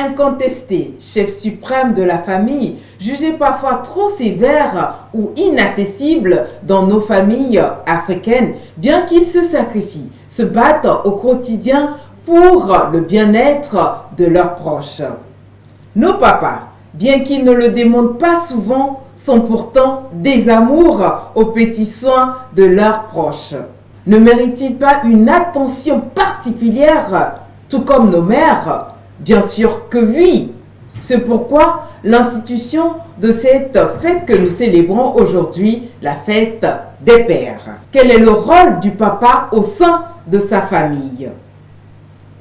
incontesté, chef suprême de la famille, jugé parfois trop sévère ou inaccessible dans nos familles africaines, bien qu'ils se sacrifient, se battent au quotidien pour le bien-être de leurs proches. Nos papas, bien qu'ils ne le démontrent pas souvent, sont pourtant des amours aux petits soins de leurs proches. Ne méritent-ils pas une attention particulière, tout comme nos mères? Bien sûr que oui. C'est pourquoi l'institution de cette fête que nous célébrons aujourd'hui, la fête des pères. Quel est le rôle du papa au sein de sa famille?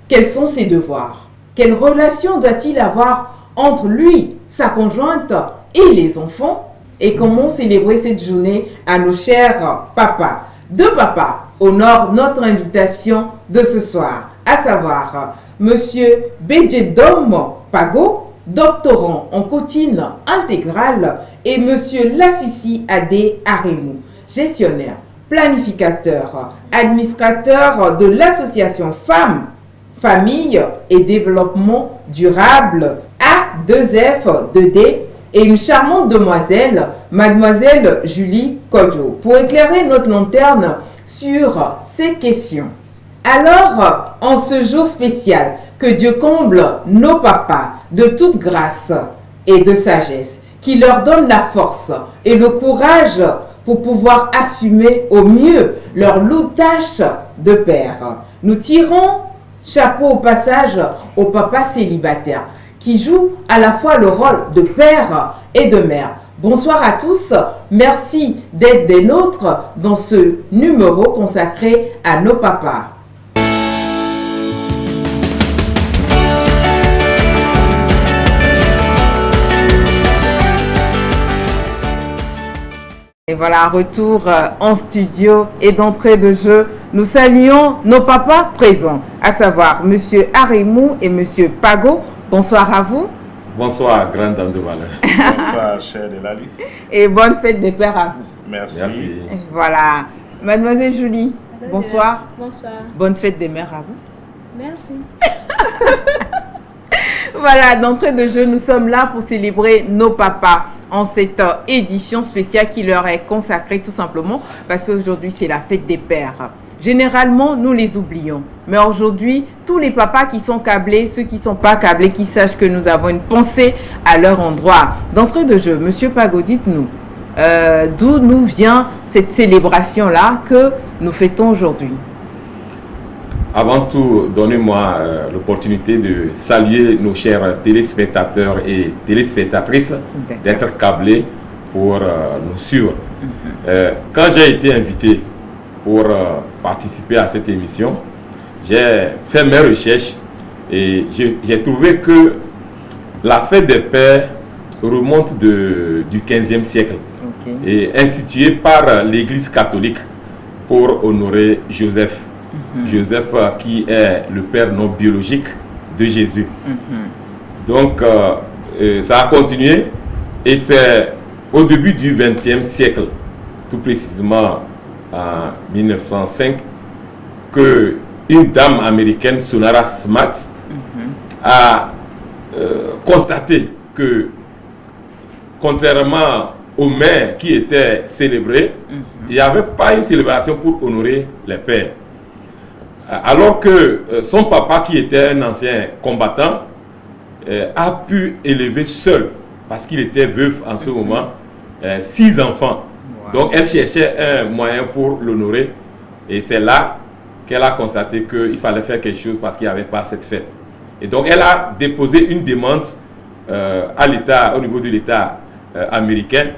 Quels sont ses devoirs? Quelle relation doit-il avoir entre lui, sa conjointe et les enfants? Et comment célébrer cette journée à nos chers papas? Deux papas honorent notre invitation de ce soir, à savoir Monsieur Bedjedom Pago, doctorant en contine intégrale, et Monsieur Lassisi Adé Aremou, gestionnaire, planificateur, administrateur de l'association Femmes, Famille et Développement Durable A2F2D, et une charmante demoiselle, Mademoiselle Julie Kodjo, pour éclairer notre lanterne sur ces questions. Alors, en ce jour spécial, que Dieu comble nos papas de toute grâce et de sagesse, qui leur donne la force et le courage pour pouvoir assumer au mieux leur lourde tâche de père. Nous tirons chapeau au passage aux papas célibataires, qui joue à la fois le rôle de père et de mère. Bonsoir à tous, merci d'être des nôtres dans ce numéro consacré à nos papas. Et voilà, retour en studio et d'entrée de jeu, nous saluons nos papas présents, à savoir Monsieur Aremou et Monsieur Pago. Bonsoir à vous. Bonsoir, grande dame de valeur. Bonsoir, cher Delali. Et bonne fête des pères à vous. Merci. Merci. Et voilà. Mademoiselle Julie, bonsoir. Bonsoir. Bonne fête des mères à vous. Merci. Voilà, d'entrée de jeu, nous sommes là pour célébrer nos papas en cette édition spéciale qui leur est consacrée tout simplement parce qu'aujourd'hui c'est la fête des pères. Généralement, nous les oublions. Mais aujourd'hui, tous les papas qui sont câblés, ceux qui ne sont pas câblés, qui sachent que nous avons une pensée à leur endroit. D'entrée de jeu, Monsieur Pago, dites-nous, d'où nous vient cette célébration-là que nous fêtons aujourd'hui? Avant tout, donnez-moi l'opportunité de saluer nos chers téléspectateurs et téléspectatrices d'être câblés pour nous suivre. Quand j'ai été invité pour participer à cette émission, j'ai fait mes recherches et j'ai trouvé que la fête des pères remonte du 15e siècle et instituée par l'Église catholique pour honorer Joseph. Joseph qui est le père non biologique de Jésus. Donc ça a continué et c'est au début du 20e siècle, tout précisément en 1905, que une dame américaine, Sonara Smart, a constaté que contrairement aux mères qui étaient célébrées, il n'y avait pas une célébration pour honorer les pères. Alors que son papa, qui était un ancien combattant, a pu élever seul, parce qu'il était veuf en ce moment, 6 enfants. Donc elle cherchait un moyen pour l'honorer. Et c'est là qu'elle a constaté qu'il fallait faire quelque chose parce qu'il n'y avait pas cette fête. Et donc elle a déposé une demande à l'État, au niveau de l'État américain.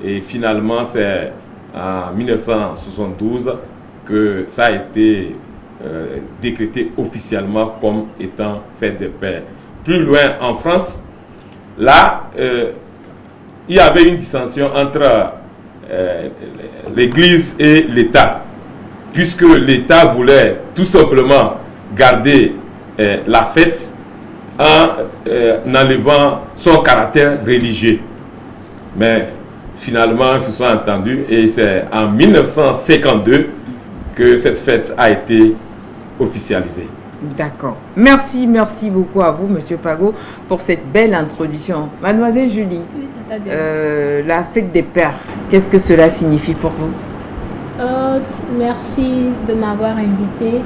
Et finalement, c'est en 1972 que ça a été décrété officiellement comme étant fête des pères. Plus loin en France, là, il y avait une dissension entre l'Église et l'État, puisque l'État voulait tout simplement garder la fête en enlevant son caractère religieux. Mais finalement, ils se sont entendus et c'est en 1952 que cette fête a été officialisée. D'accord. Merci beaucoup à vous, Monsieur Pago, pour cette belle introduction. Mademoiselle Julie, la fête des pères, qu'est-ce que cela signifie pour vous? Merci de m'avoir invité.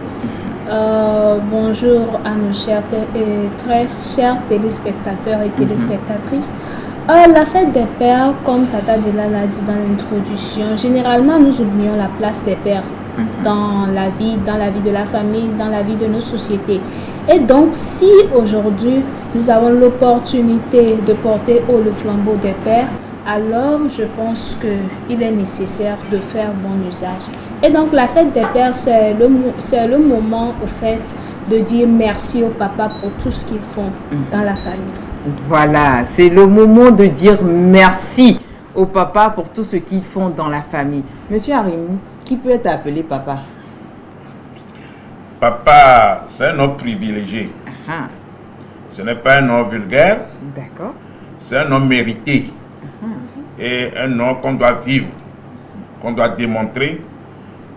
Bonjour à nos chers et très chers téléspectateurs et téléspectatrices. La fête des pères, comme Tata Della l'a dit dans l'introduction, généralement nous oublions la place des pères dans la vie de la famille, dans la vie de nos sociétés. Et donc si aujourd'hui nous avons l'opportunité de porter haut le flambeau des pères, alors je pense qu'il est nécessaire de faire bon usage. Et donc la fête des pères, c'est le moment au fait de dire merci au papa pour tout ce qu'ils font dans la famille. Voilà, c'est le moment de dire merci au papa pour tout ce qu'ils font dans la famille. Monsieur Harim, qui peut être appelé papa? Papa, c'est un homme privilégié. Ce n'est pas un homme vulgaire. D'accord. C'est un homme mérité. Et un homme qu'on doit vivre, qu'on doit démontrer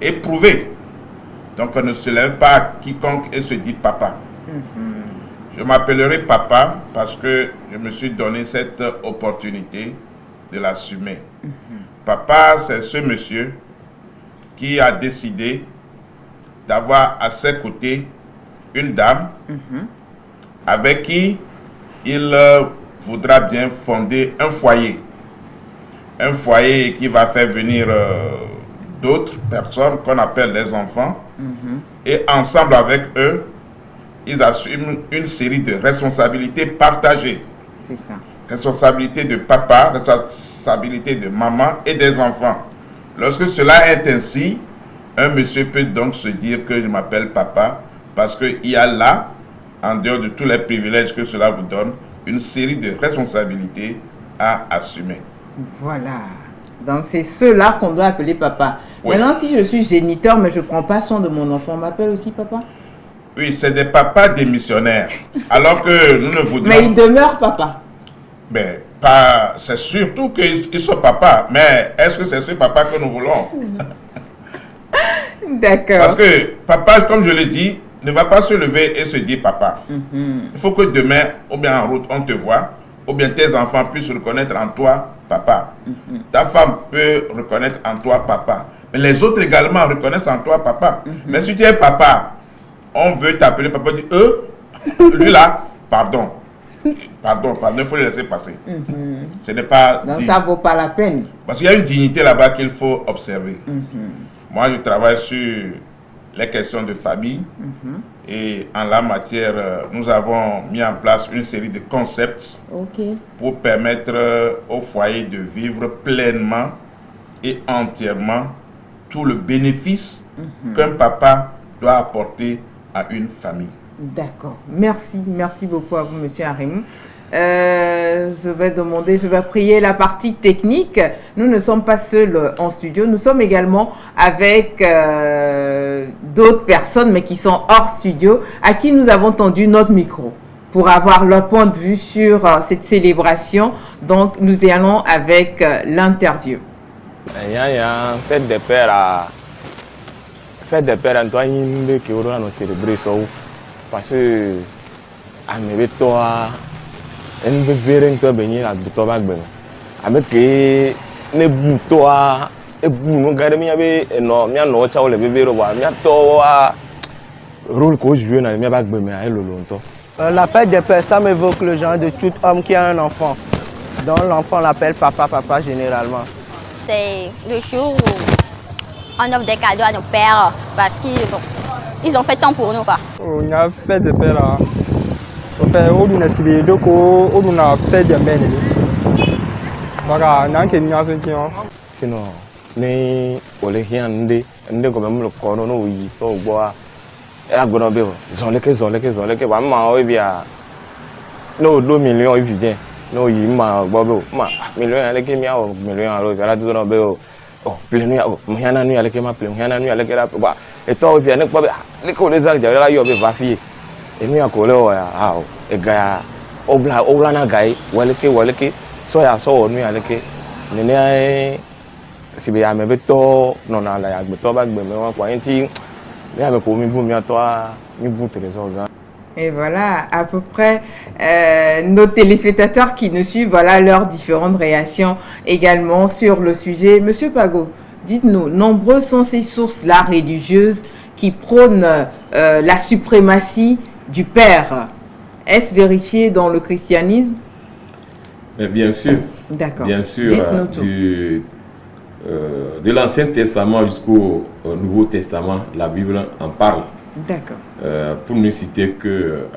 et prouver. Donc on ne se lève pas à quiconque et se dit papa. Je m'appellerai papa parce que je me suis donné cette opportunité de l'assumer. Papa, c'est ce monsieur qui a décidé d'avoir à ses côtés une dame avec qui il voudra bien fonder un foyer. Un foyer qui va faire venir d'autres personnes qu'on appelle les enfants. Et ensemble avec eux, ils assument une série de responsabilités partagées. C'est ça. Responsabilité de papa, responsabilité de maman et des enfants. Lorsque cela est ainsi, un monsieur peut donc se dire que je m'appelle papa parce qu'il y a là, en dehors de tous les privilèges que cela vous donne, une série de responsabilités à assumer. Voilà. Donc c'est ceux-là qu'on doit appeler papa. Oui. Maintenant, si je suis géniteur, mais je ne prends pas soin de mon enfant, on m'appelle aussi papa? Oui, c'est des papas démissionnaires. Alors que nous ne voudrions... Mais ils demeurent papa. Ben, c'est surtout qu'ils sont papas. Mais est-ce que c'est ce papa que nous voulons? D'accord. Parce que papa, comme je l'ai dit, ne va pas se lever et se dire papa. Il faut que demain, ou bien en route, on te voit, ou bien tes enfants puissent reconnaître en toi papa. Ta femme peut reconnaître en toi papa. Mais les autres également reconnaissent en toi papa. Mais si tu es papa, on veut t'appeler papa, dit lui là, pardon, il faut le laisser passer. Ce n'est pas... Donc ça ne vaut pas la peine. Parce qu'il y a une dignité là-bas qu'il faut observer. Moi, je travaille sur les questions de famille. Et en la matière, nous avons mis en place une série de concepts pour permettre au foyer de vivre pleinement et entièrement tout le bénéfice qu'un papa doit apporter à une famille. D'accord. Merci beaucoup à vous, Monsieur Harim. Je vais prier la partie technique. Nous ne sommes pas seuls en studio, nous sommes également avec d'autres personnes, mais qui sont hors studio, à qui nous avons tendu notre micro pour avoir leur point de vue sur cette célébration. Donc, nous y allons avec l'interview. Fête des pères, Antoine, qui nous célébrer ça parce que à mes toi. En beveren to benye la buto ba gbe ame ke ne buto a e bu no gare mi abe no mi no cha o le bevero wa mi to a rôle ko jouer na mi ba gbe mi a lolo nto. La fête des pères, ça m'évoque le genre de tout homme qui a un enfant. Donc l'enfant l'appelle papa généralement. C'est le jour où on offre des cadeaux à nos pères parce qu'ils ont fait tant pour nous quoi. On a fait des pères là. Enfin, on a essayé de on a fait des mères. Voilà, n'a qu'une nation. Sinon, ne ole hiande, ne comme même le corps no yi so boa. Era gona be. Zonleke ba ma o bia. No 2 millions évident. No yi ma gbo ma millions aleke mi a millions aro ala do no be o. Oh, plenu ya o, mhiana nu aleke ma plenu, mhiana nu aleke la ba. E to bia ne gbo be. Le ko le za ja la yo be va fie. Emi akole o ya ha o ega obla na gai waleke so ya so onu aleke nene sibe ya me beto no na la ya gbeto ba gbe me won kwa yin ti Et voilà, à peu près nos téléspectateurs qui nous suivent, voilà leurs différentes réactions également sur le sujet. Monsieur Pago, dites-nous, nombreuses sont ces sources-là religieuses qui prônent la suprématie du père. Est-ce vérifié dans le christianisme? Mais bien sûr. D'accord. Bien sûr, de l'Ancien Testament jusqu'au Nouveau Testament, la Bible en parle. D'accord. Pour ne citer que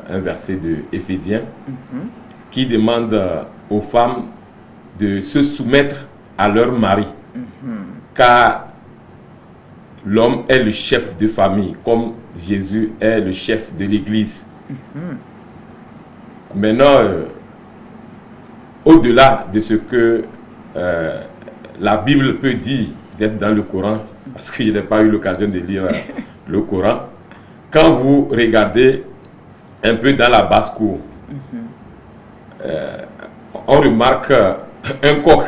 un verset de Éphésiens qui demande aux femmes de se soumettre à leur mari, car l'homme est le chef de famille, comme Jésus est le chef de l'Église. Maintenant, au-delà de ce que la Bible peut dire, peut-être dans le Coran, parce que je n'ai pas eu l'occasion de lire le Coran, quand vous regardez un peu dans la basse-cour, on remarque un coq.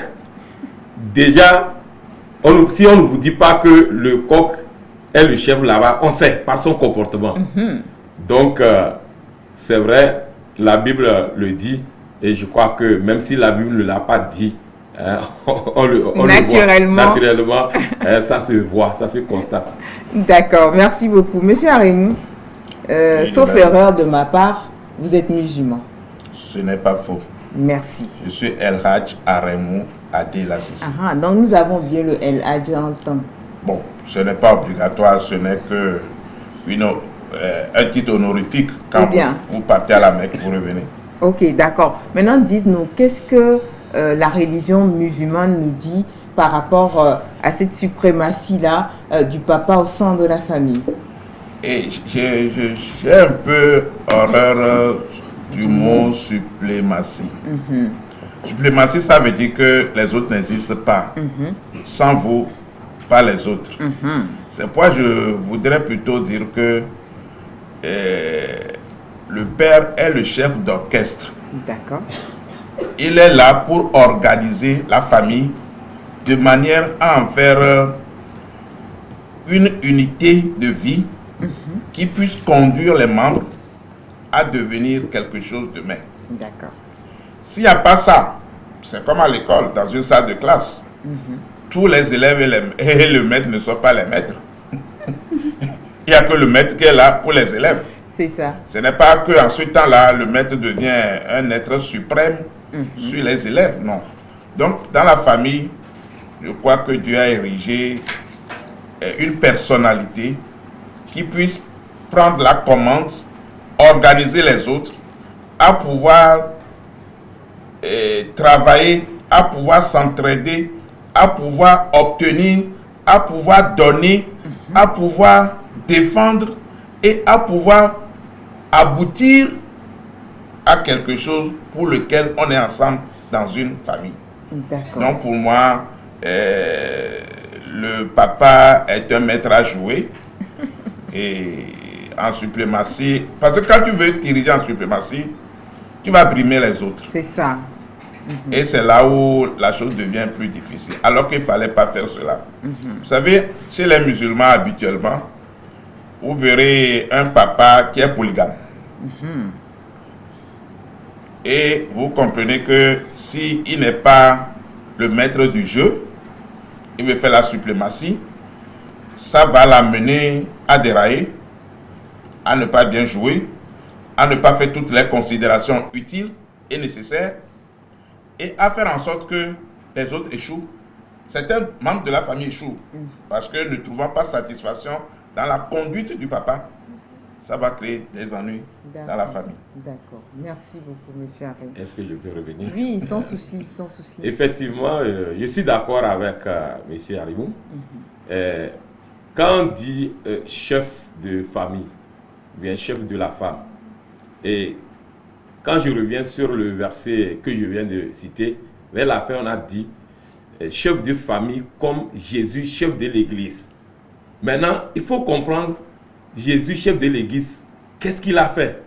Déjà, si on ne vous dit pas que le coq est le chef là-bas, on sait par son comportement. Donc, c'est vrai, la Bible le dit, et je crois que même si la Bible ne l'a pas dit, on le voit. Naturellement, ça se voit, ça se constate. D'accord, merci beaucoup. Monsieur Arimou, sauf erreur de ma part, vous êtes musulman. Ce n'est pas faux. Merci. Je suis El Hadj Aremou Adela Sissi. Donc nous avons bien le El Hadj en temps. Bon, ce n'est pas obligatoire, ce n'est que un titre honorifique quand vous partez à la Mecque, vous revenez. Ok, d'accord. Maintenant, dites-nous, qu'est-ce que la religion musulmane nous dit par rapport à cette suprématie-là du papa au sein de la famille? Et j'ai un peu horreur du mot suprématie. Suprématie, ça veut dire que les autres n'existent pas. Sans vous, pas les autres. C'est pourquoi je voudrais plutôt dire que le père est le chef d'orchestre. D'accord. Il est là pour organiser la famille de manière à en faire une unité de vie qui puisse conduire les membres à devenir quelque chose de même. D'accord. S'il n'y a pas ça, c'est comme à l'école, dans une salle de classe. Tous les élèves et le maître ne sont pas les maîtres. Il n'y a que le maître qui est là pour les élèves. C'est ça. Ce n'est pas qu'en ce temps-là, le maître devient un être suprême sur les élèves, non. Donc, dans la famille, je crois que Dieu a érigé une personnalité qui puisse prendre la commande, organiser les autres, à pouvoir travailler, à pouvoir s'entraider, à pouvoir obtenir, à pouvoir donner, à pouvoir défendre et à pouvoir aboutir à quelque chose pour lequel on est ensemble dans une famille. Donc pour moi, le papa est un maître à jouer et en suprématie, parce que quand tu veux diriger en suprématie, tu vas brimer les autres. C'est ça. Et c'est là où la chose devient plus difficile, alors qu'il ne fallait pas faire cela. Vous savez, chez les musulmans habituellement, vous verrez un papa qui est polygame. Et vous comprenez que s'il n'est pas le maître du jeu, il veut faire la suprématie, ça va l'amener à dérailler, à ne pas bien jouer, à ne pas faire toutes les considérations utiles et nécessaires, et à faire en sorte que les autres échouent. Certains membres de la famille échouent, parce que ne trouvant pas satisfaction dans la conduite du papa, ça va créer des ennuis dans la famille. D'accord. Merci beaucoup, monsieur Arim. Est-ce que je peux revenir? Oui, sans souci, sans souci. Effectivement, je suis d'accord avec monsieur Arimou. Quand on dit chef de famille, bien chef de la femme, et quand je reviens sur le verset que je viens de citer, vers la fin on a dit chef de famille comme Jésus, chef de l'église. Maintenant, il faut comprendre Jésus, chef de l'église, qu'est-ce qu'il a fait?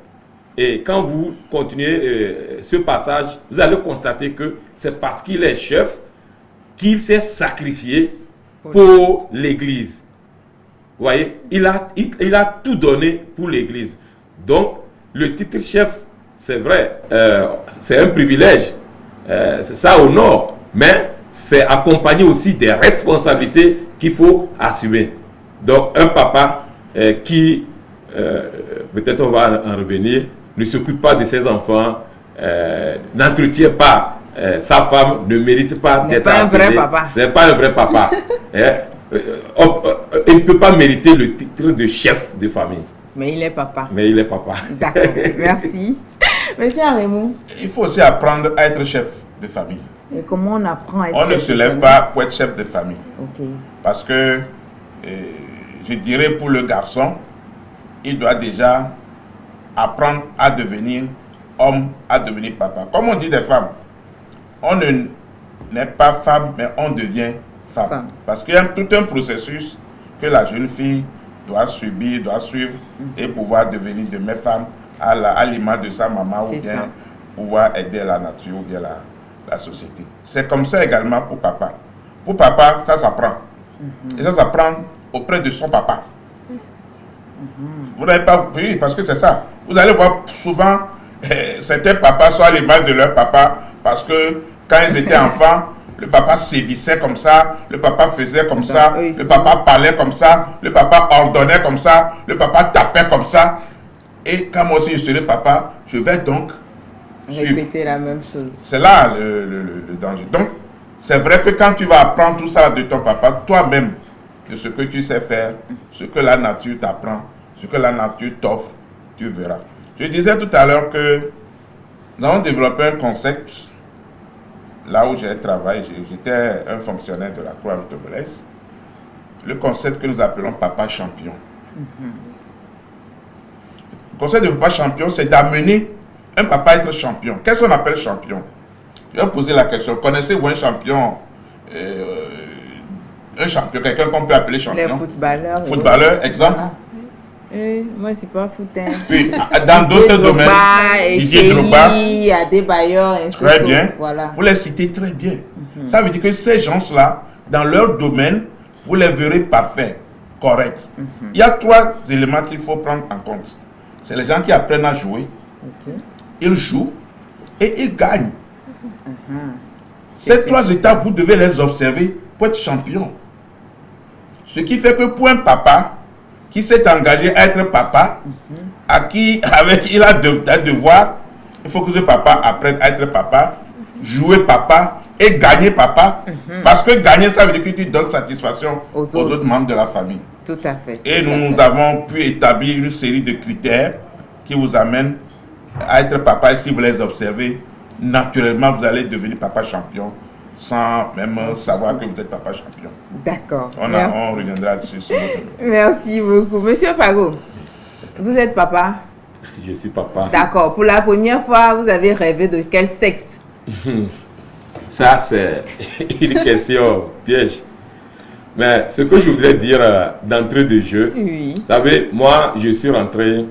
Et quand vous continuez ce passage, vous allez constater que c'est parce qu'il est chef qu'il s'est sacrifié pour l'église. Vous voyez, il a tout donné pour l'Église. Donc, le titre chef, c'est vrai, c'est un privilège. Ça honore, mais c'est accompagné aussi des responsabilités qu'il faut assumer. Donc, un papa qui, peut-être on va en revenir, ne s'occupe pas de ses enfants, n'entretient pas sa femme, ne mérite pas d'être appelé. C'est pas un vrai papa. Il ne peut pas mériter le titre de chef de famille. Mais il est papa. D'accord, merci. Monsieur Raymond. Il faut aussi apprendre à être chef de famille. Et comment on apprend à être chef de famille? On ne se lève pas pour être chef de famille. Okay. Parce que, je dirais pour le garçon, il doit déjà apprendre à devenir homme, à devenir papa. Comme on dit des femmes, on n'est pas femme, mais on devient femme. Parce qu'il y a tout un processus que la jeune fille doit subir, doit suivre et pouvoir devenir demain femme à l'image de sa maman ou bien pouvoir aider la nature ou bien la société. C'est comme ça également pour papa. Pour papa, ça s'apprend. Et ça s'apprend auprès de son papa. Vous n'avez pas... Oui, parce que c'est ça. Vous allez voir souvent certains papas sont à l'image de leur papa parce que quand ils étaient enfants, le papa sévissait comme ça, le papa faisait comme ça, le papa parlait comme ça, le papa ordonnait comme ça, le papa tapait comme ça. Et quand moi aussi je serai papa, je vais donc répéter la même chose. C'est là le danger. Donc, c'est vrai que quand tu vas apprendre tout ça de ton papa, toi-même, de ce que tu sais faire, ce que la nature t'apprend, ce que la nature t'offre, tu verras. Je disais tout à l'heure que nous avons développé un concept. Là où j'ai travaillé, j'étais un fonctionnaire de la Croix-Rouge togolaise. Le concept que nous appelons Papa Champion. Le concept de Papa Champion, c'est d'amener un papa à être champion. Qu'est-ce qu'on appelle champion? Je vais vous poser la question. Connaissez-vous un champion? Un champion, quelqu'un qu'on peut appeler champion? Les footballeurs. Footballeur, exemple? Moi, c'est pas foot. Puis, dans d'autres domaines, Didier Drogba, Adebayor, très bien. Voilà. Vous les citez très bien. Ça veut dire que ces gens-là, dans leur domaine, vous les verrez parfaits, corrects. Il y a 3 éléments qu'il faut prendre en compte. C'est les gens qui apprennent à jouer, ils jouent et ils gagnent. Ces 3 étapes, vous devez les observer pour être champion. Ce qui fait que pour un papa qui s'est engagé à être papa, avec il a un devoir, il faut que ce papa apprenne à être papa, jouer papa et gagner papa. Parce que gagner, ça veut dire que tu donnes satisfaction aux autres membres de la famille. Tout à fait. Et nous avons pu établir une série de critères qui vous amènent à être papa. Et si vous les observez, naturellement, vous allez devenir papa champion sans même savoir que vous êtes papa champion. D'accord. On reviendra dessus. Merci beaucoup. Monsieur Fago, vous êtes papa? Je suis papa. D'accord. Pour la première fois, vous avez rêvé de quel sexe? Ça, c'est une question piège. Mais ce que je voudrais dire d'entrée de jeu, vous savez, moi, je suis rentré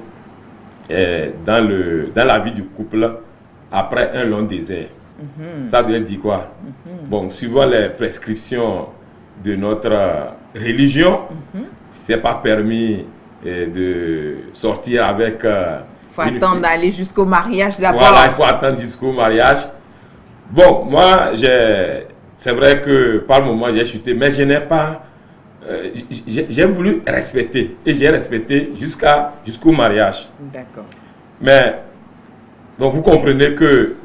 dans la vie du couple après un long désert. Ça veut dire quoi? Bon, suivant les prescriptions de notre religion, ce n'est pas permis de sortir avec... Il faut attendre d'aller jusqu'au mariage d'abord. Voilà, il faut attendre jusqu'au mariage. Bon, moi, c'est vrai que par moment, j'ai chuté, mais je n'ai pas... j'ai voulu respecter, et j'ai respecté jusqu'au mariage. D'accord. Mais, donc vous comprenez que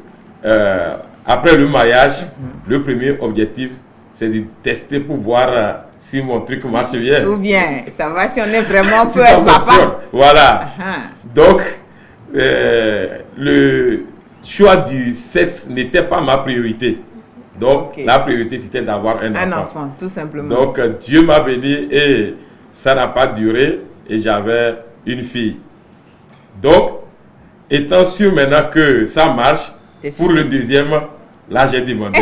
après le mariage, le premier objectif, c'est de tester pour voir si mon truc marche bien. Ou bien, ça va si on est vraiment peu être papa. Voilà. Donc, le choix du sexe n'était pas ma priorité. Donc, la priorité, c'était d'avoir un enfant. Un enfant, tout simplement. Donc, Dieu m'a béni et ça n'a pas duré et j'avais une fille. Donc, étant sûr maintenant que ça marche, pour le deuxième, là, j'ai demandé.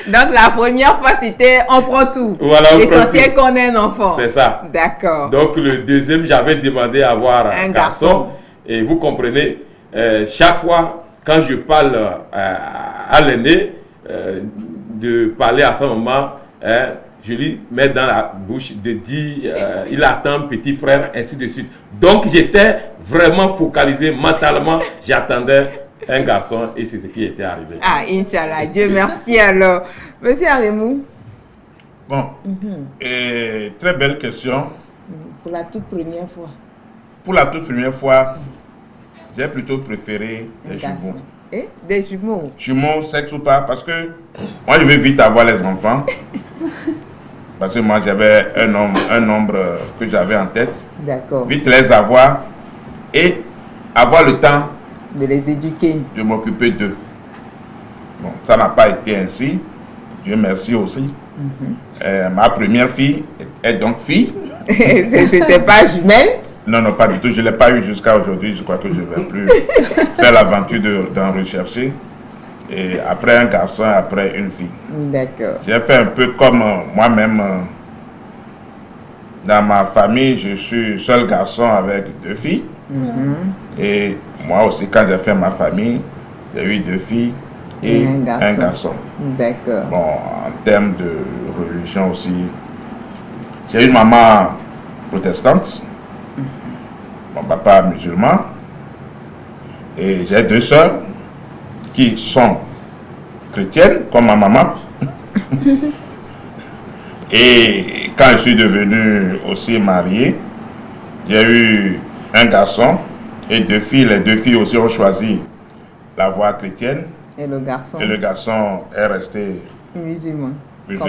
Donc, la première fois, c'était on prend tout. Voilà, l'essentiel qu'on ait un enfant. C'est ça. D'accord. Donc, le deuxième, j'avais demandé à avoir un garçon. Et vous comprenez, chaque fois, quand je parle à l'aîné, de parler à sa maman, je lui mets dans la bouche de dire il attend petit frère, ainsi de suite. Donc j'étais vraiment focalisé mentalement, j'attendais un garçon et c'est ce qui était arrivé. Ah, Inch'Allah, Dieu merci alors. Monsieur Arimou. Bon, et très belle question. Pour la toute première fois. Pour la toute première fois, j'ai plutôt préféré des garçon. jumeaux. Eh? Des jumeaux? Jumeaux, sexe ou pas, parce que moi je veux vite avoir les enfants. Parce que moi j'avais un nombre que j'avais en tête. D'accord. Vite les avoir et avoir le temps de les éduquer, de m'occuper d'eux. Bon, ça n'a pas été ainsi. Dieu merci aussi. Ma première fille est donc fille. C'était pas jumelle? Non, non, pas du tout. Je ne l'ai pas eu jusqu'à aujourd'hui. Je crois que je ne vais plus faire l'aventure d'en rechercher. Et après un garçon, après une fille. D'accord. J'ai fait un peu comme moi-même. Dans ma famille, je suis seul garçon avec 2 filles. Et moi aussi, quand j'ai fait ma famille, j'ai eu 2 filles et un garçon. D'accord. Bon, en termes de religion aussi, j'ai une maman protestante, mon papa musulman, et j'ai 2 sœurs qui sont chrétiennes, comme ma maman. Et quand je suis devenu aussi marié, j'ai eu un garçon et 2 filles. Les 2 filles aussi ont choisi la voie chrétienne. Et le garçon? Et le garçon est resté musulman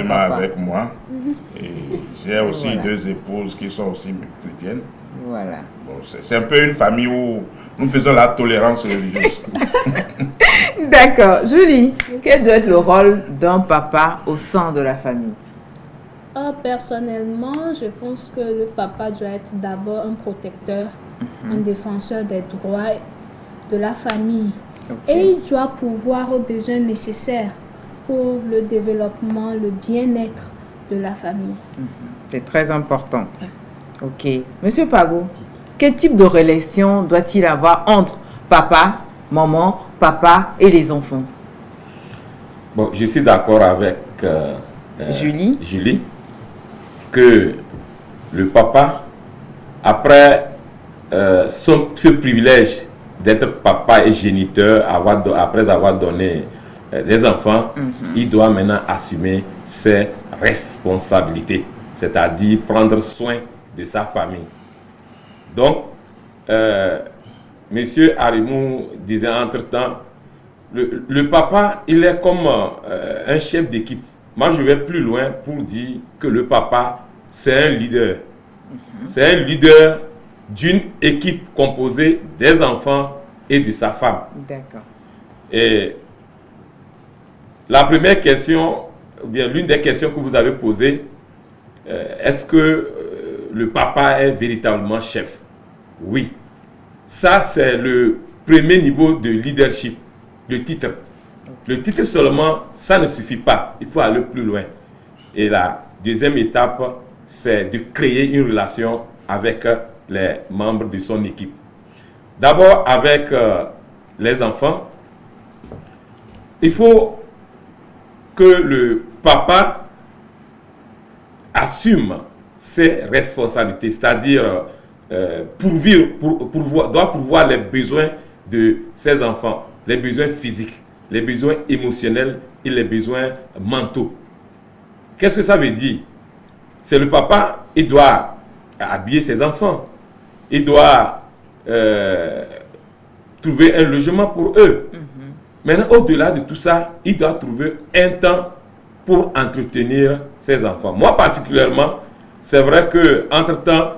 avec moi. Et j'ai aussi 2 épouses qui sont aussi chrétiennes. Voilà. Bon, c'est un peu une famille où nous faisons la tolérance religieuse. D'accord. Julie, quel doit être le rôle d'un papa au sein de la famille? Personnellement, je pense que le papa doit être d'abord un protecteur, un défenseur des droits de la famille. Et il doit pourvoir aux besoins nécessaires pour le développement, le bien-être de la famille. C'est très important. Ok. Monsieur Pago, quel type de relation doit-il avoir entre papa, maman, papa et les enfants? Bon, je suis d'accord avec Julie que le papa, après ce privilège d'être papa et géniteur, après avoir donné des enfants, il doit maintenant assumer ses responsabilités, c'est-à-dire prendre soin de sa famille. Donc, Monsieur Arimou disait entre-temps, le papa, il est comme un chef d'équipe. Moi, je vais plus loin pour dire que le papa, c'est un leader. C'est un leader d'une équipe composée des enfants et de sa femme. D'accord. Et la première question, ou bien l'une des questions que vous avez posées, est-ce que le papa est véritablement chef? Oui. Ça, c'est le premier niveau de leadership, le titre. Le titre seulement, ça ne suffit pas. Il faut aller plus loin. Et la deuxième étape, c'est de créer une relation avec les membres de son équipe. D'abord, avec les enfants, il faut que le papa assume ses responsabilités, c'est-à-dire doit pourvoir les besoins de ses enfants, les besoins physiques, les besoins émotionnels et les besoins mentaux. Qu'est-ce que ça veut dire? C'est le papa, il doit habiller ses enfants, il doit trouver un logement pour eux. Maintenant, au-delà de tout ça, il doit trouver un temps pour entretenir ses enfants. Moi, particulièrement, c'est vrai que entre-temps,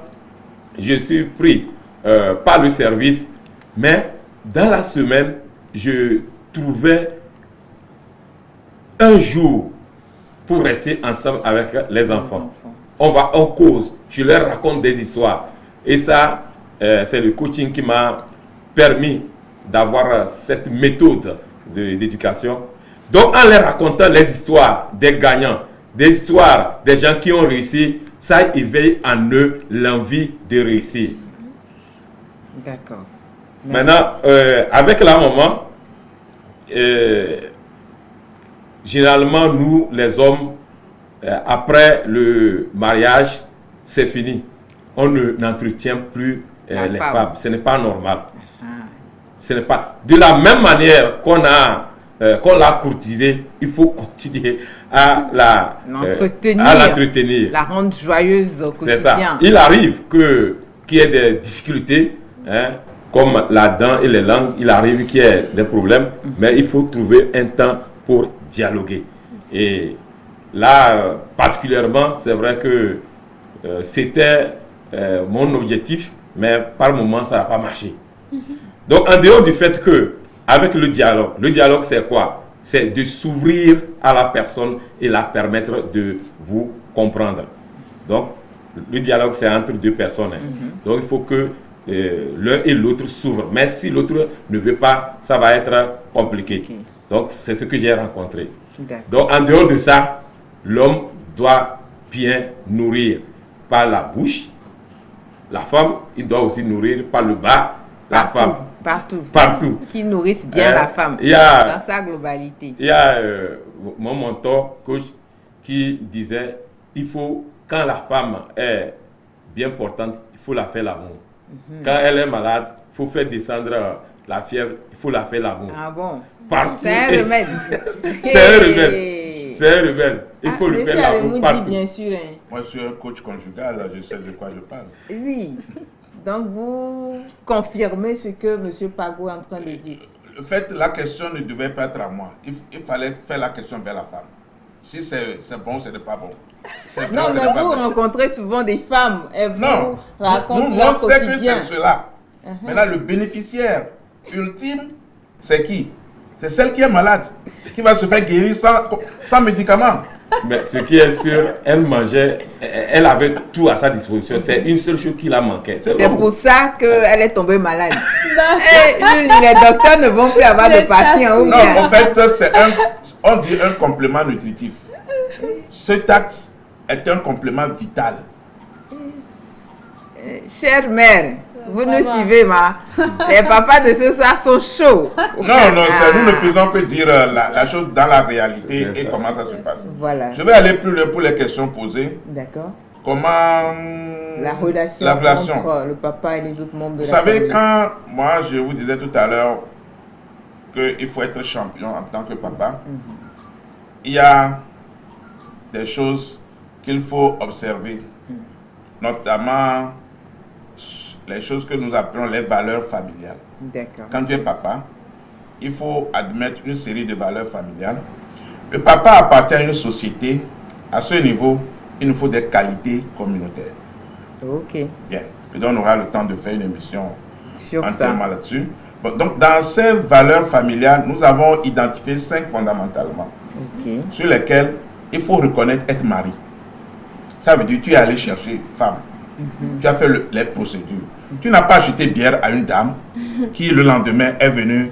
je suis pris par le service, mais dans la semaine, je trouvais un jour pour rester ensemble avec les enfants. On cause, je leur raconte des histoires. Et ça, c'est le coaching qui m'a permis d'avoir cette méthode d'éducation. Donc, en leur racontant les histoires des gagnants, des histoires des gens qui ont réussi, ça éveille en eux l'envie de réussir. D'accord. Maintenant, avec la maman, généralement, nous, les hommes, après le mariage, c'est fini. On n'entretient plus les femmes. Ce n'est pas normal. Ce n'est pas. De la même manière qu'on l'a courtisée, il faut continuer à l'entretenir. La rendre joyeuse au quotidien. C'est ça. Il arrive qu'il y ait des difficultés, comme la dent et les langues, il arrive qu'il y ait des problèmes, mais il faut trouver un temps pour dialoguer. Et là, particulièrement, c'est vrai que c'était mon objectif, mais par moment, ça n'a pas marché. Donc, en dehors du fait que, avec le dialogue c'est quoi? C'est de s'ouvrir à la personne et la permettre de vous comprendre. Donc, le dialogue, c'est entre deux personnes. Donc, il faut que l'un et l'autre s'ouvrent. Mais si l'autre ne veut pas, ça va être compliqué. Donc, c'est ce que j'ai rencontré. Donc, en dehors de ça, l'homme doit bien nourrir par la bouche. La femme, il doit aussi nourrir par le bas la femme. Partout. Qui nourrissent bien la femme dans sa globalité. Il y a mon mentor, coach, qui disait, il faut, quand la femme est bien portante, il faut la faire l'amour. Quand elle est malade, il faut faire descendre la fièvre, il faut la faire l'amour. Ah bon? Partout. C'est un remède. C'est un remède. C'est un remède. Il faut le faire l'amour partout. Bien sûr. Moi, je suis un coach conjugal, je sais de quoi je parle. Oui. Donc, vous confirmez ce que M. Pago est en train de dire. En fait, la question ne devait pas être à moi. Il fallait faire la question vers la femme. Si c'est bon, ce n'est pas bon. Non, mais vous rencontrez souvent des femmes. Et vous racontez nous, on sait que c'est cela. Maintenant, le bénéficiaire ultime, c'est qui? C'est celle qui est malade, qui va se faire guérir sans médicaments. Mais ce qui est sûr, elle mangeait, elle avait tout à sa disposition. C'est une seule chose qui la manquait. C'est pour ça qu'elle est tombée malade. Les docteurs ne vont plus avoir de patients. Non, en fait, on dit un complément nutritif. Cet acte est un complément vital. Chère mère, vous nous suivez, les papas de ce soir sont chauds. Non, nous ne faisons que dire la chose dans la réalité et comment ça se passe. Voilà. Je vais aller plus loin pour les questions posées. D'accord. Comment la relation entre le papa et les autres membres de la famille. Vous savez, quand moi je vous disais tout à l'heure qu'il faut être champion en tant que papa, il y a des choses qu'il faut observer, notamment les choses que nous appelons les valeurs familiales. Quand tu es papa, il faut admettre une série de valeurs familiales. Le papa appartient à une société. À ce niveau, il nous faut des qualités communautaires. Ok. Bien. Et donc, on aura le temps de faire une émission entièrement là-dessus. Bon, donc, dans ces valeurs familiales, nous avons identifié 5 fondamentalement, sur lesquelles il faut reconnaître être mari. Ça veut dire que tu es allé chercher femme. Tu as fait les procédures. Tu n'as pas acheté bière à une dame qui, le lendemain, est venue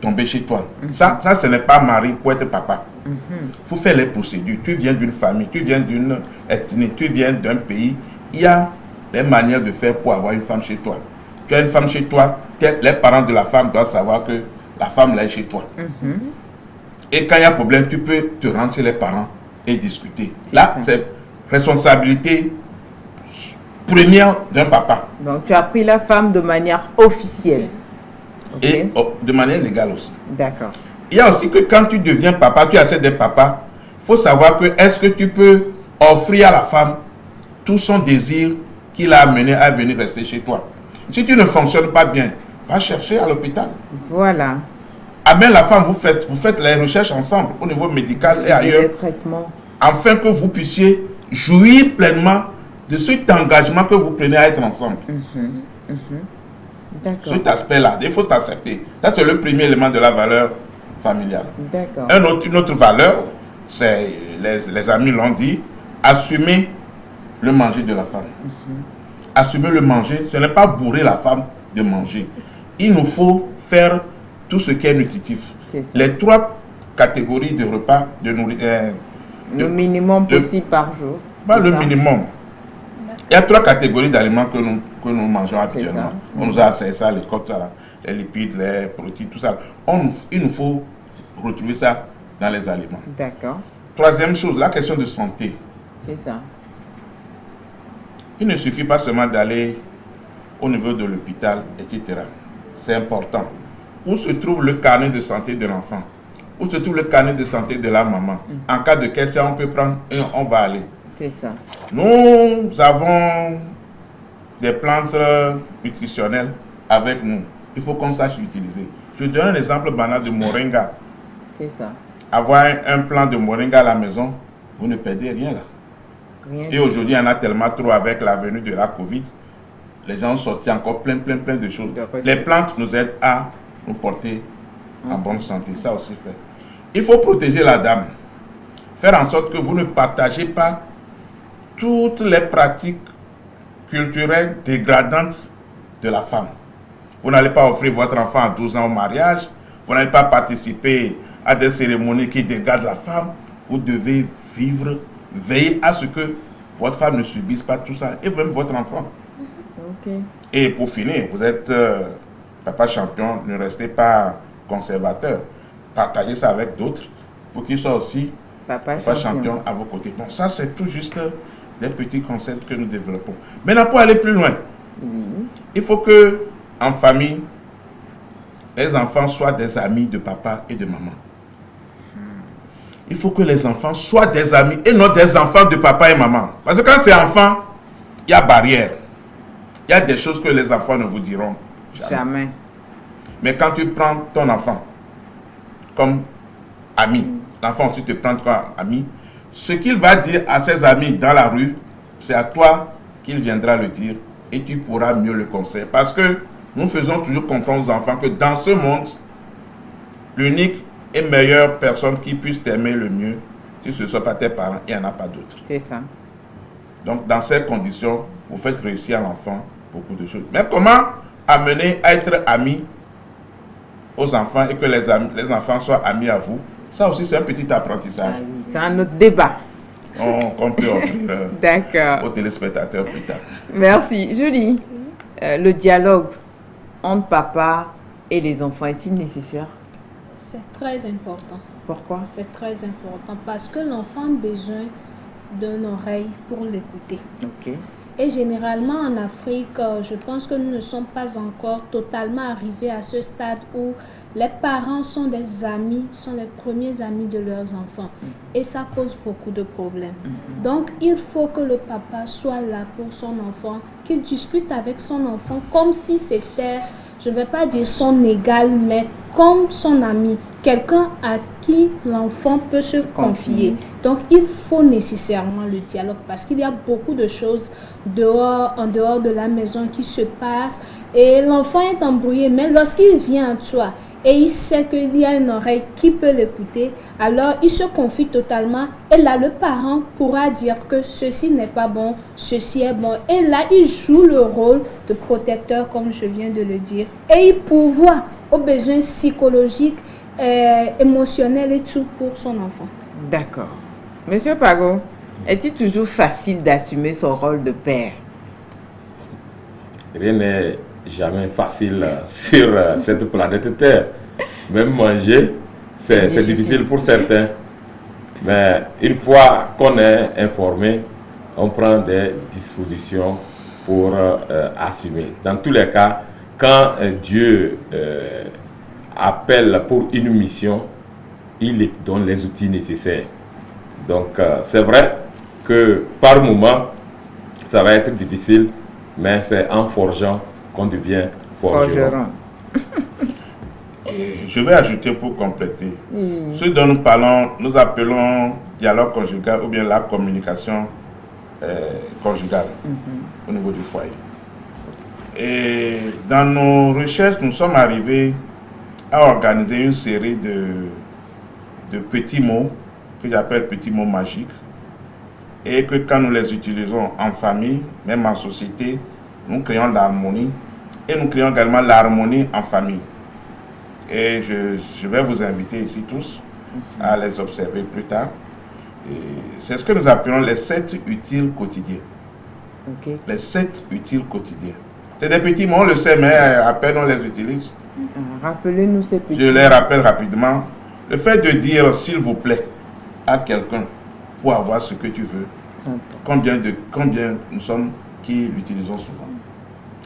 tomber chez toi. Ça, ce n'est pas mari pour être papa. Il faut faire les procédures. Tu viens d'une famille, tu viens d'une ethnie, tu viens d'un pays. Il y a des manières de faire pour avoir une femme chez toi. Tu as une femme chez toi, les parents de la femme doivent savoir que la femme là est chez toi. Et quand il y a problème, tu peux te rendre chez les parents et discuter. Là, c'est responsabilité première d'un papa. Donc, tu as pris la femme de manière officielle. Et de manière légale aussi. D'accord. Il y a aussi que quand tu deviens papa, tu essaies d'être papa, il faut savoir que est-ce que tu peux offrir à la femme tout son désir qui l'a amené à venir rester chez toi. Si tu ne fonctionnes pas bien, va chercher à l'hôpital. Voilà. Amène la femme, vous faites les recherches ensemble au niveau médical et ailleurs. Les traitements. Afin que vous puissiez jouir pleinement de cet engagement que vous prenez à être ensemble. D'accord. Cet aspect-là, il faut t'accepter. Ça, c'est le premier élément de la valeur familiale. D'accord. Une autre valeur, c'est, les amis l'ont dit, assumer le manger de la femme. Assumer le manger, ce n'est pas bourrer la femme de manger. Il nous faut faire tout ce qui est nutritif. Les 3 catégories de repas, de nourriture. Le minimum possible par jour. Pas le minimum. Il y a 3 catégories d'aliments que nous mangeons habituellement. On nous a enseigné ça, les coques, les lipides, les protéines, tout ça. Il nous faut retrouver ça dans les aliments. D'accord. Troisième chose, la question de santé. C'est ça. Il ne suffit pas seulement d'aller au niveau de l'hôpital, etc. C'est important. Où se trouve le carnet de santé de l'enfant? Où se trouve le carnet de santé de la maman? En cas de question, on peut prendre et on va aller. C'est ça. Nous avons des plantes nutritionnelles avec nous. Il faut qu'on sache l'utiliser. Je donne un exemple banal de moringa. C'est ça. Avoir un plant de moringa à la maison, vous ne perdez rien là. Rien. Et aujourd'hui, il y en a tellement trop avec la venue de la Covid. Les gens ont sorti encore plein de choses. Les plantes nous aident à nous porter en bonne santé. Ça aussi fait. Il faut protéger la dame. Faire en sorte que vous ne partagez pas toutes les pratiques culturelles dégradantes de la femme. Vous n'allez pas offrir votre enfant à 12 ans au mariage. Vous n'allez pas participer à des cérémonies qui dégradent la femme. Vous devez vivre, veiller à ce que votre femme ne subisse pas tout ça, et même votre enfant. Okay. Et pour finir, vous êtes papa champion, ne restez pas conservateur. Partagez ça avec d'autres pour qu'ils soient aussi papa champion à vos côtés. Bon, ça c'est tout juste des petits concepts que nous développons. Maintenant, pour aller plus loin, il faut que en famille, les enfants soient des amis de papa et de maman. Il faut que les enfants soient des amis et non des enfants de papa et maman. Parce que quand c'est enfant, il y a barrière. Il y a des choses que les enfants ne vous diront jamais. Mais quand tu prends ton enfant comme ami, l'enfant aussi te prend comme ami, ce qu'il va dire à ses amis dans la rue, c'est à toi qu'il viendra le dire et tu pourras mieux le conseiller. Parce que nous faisons toujours comprendre aux enfants que dans ce monde, l'unique et meilleure personne qui puisse t'aimer le mieux, si ce ne soit pas tes parents, il n'y en a pas d'autres. C'est ça. Donc dans ces conditions, vous faites réussir à l'enfant beaucoup de choses. Mais comment amener à être ami aux enfants et que les enfants soient amis à vous? Ça aussi, c'est un petit apprentissage. Ah oui, c'est un autre débat. Qu'on peut offrir aux téléspectateurs plus tard. Merci. Julie, le dialogue entre papa et les enfants est-il nécessaire? C'est très important. Pourquoi? C'est très important parce que l'enfant a besoin d'une oreille pour l'écouter. Ok. Et généralement en Afrique, je pense que nous ne sommes pas encore totalement arrivés à ce stade où les parents sont des amis, sont les premiers amis de leurs enfants. Et ça cause beaucoup de problèmes. Donc il faut que le papa soit là pour son enfant, qu'il discute avec son enfant comme si c'était, je ne vais pas dire son égal, mais comme son ami, quelqu'un à qui l'enfant peut se confier. Donc, il faut nécessairement le dialogue parce qu'il y a beaucoup de choses en dehors de la maison qui se passent et l'enfant est embrouillé. Mais lorsqu'il vient à toi et il sait qu'il y a une oreille qui peut l'écouter, alors il se confie totalement et là, le parent pourra dire que ceci n'est pas bon, ceci est bon. Et là, il joue le rôle de protecteur, comme je viens de le dire, et il pourvoit aux besoins psychologiques, émotionnels et tout pour son enfant. D'accord. Monsieur Pago, est-il toujours facile d'assumer son rôle de père? Rien n'est jamais facile sur cette planète Terre. Même manger, c'est difficile pour certains. Mais une fois qu'on est informé, on prend des dispositions pour assumer. Dans tous les cas, quand Dieu appelle pour une mission, il donne les outils nécessaires. Donc, c'est vrai que par moment, ça va être difficile, mais c'est en forgeant qu'on devient forgeron. Je vais ajouter pour compléter. Ce dont nous parlons, nous appelons dialogue conjugal ou bien la communication conjugale au niveau du foyer. Et dans nos recherches, nous sommes arrivés à organiser une série de petits mots que j'appelle petits mots magiques et que quand nous les utilisons en famille, même en société, nous créons l'harmonie et nous créons également l'harmonie en famille. Et je vais vous inviter ici tous à les observer plus tard. C'est ce que nous appelons les 7 utiles quotidiens. Les 7 utiles quotidiens. C'est des petits mots, on le sait, mais à peine on les utilise. Rappelez-nous ces petits mots. Je les rappelle rapidement. Le fait de dire s'il vous plaît, à quelqu'un pour avoir ce que tu veux. Combien nous sommes qui l'utilisons souvent?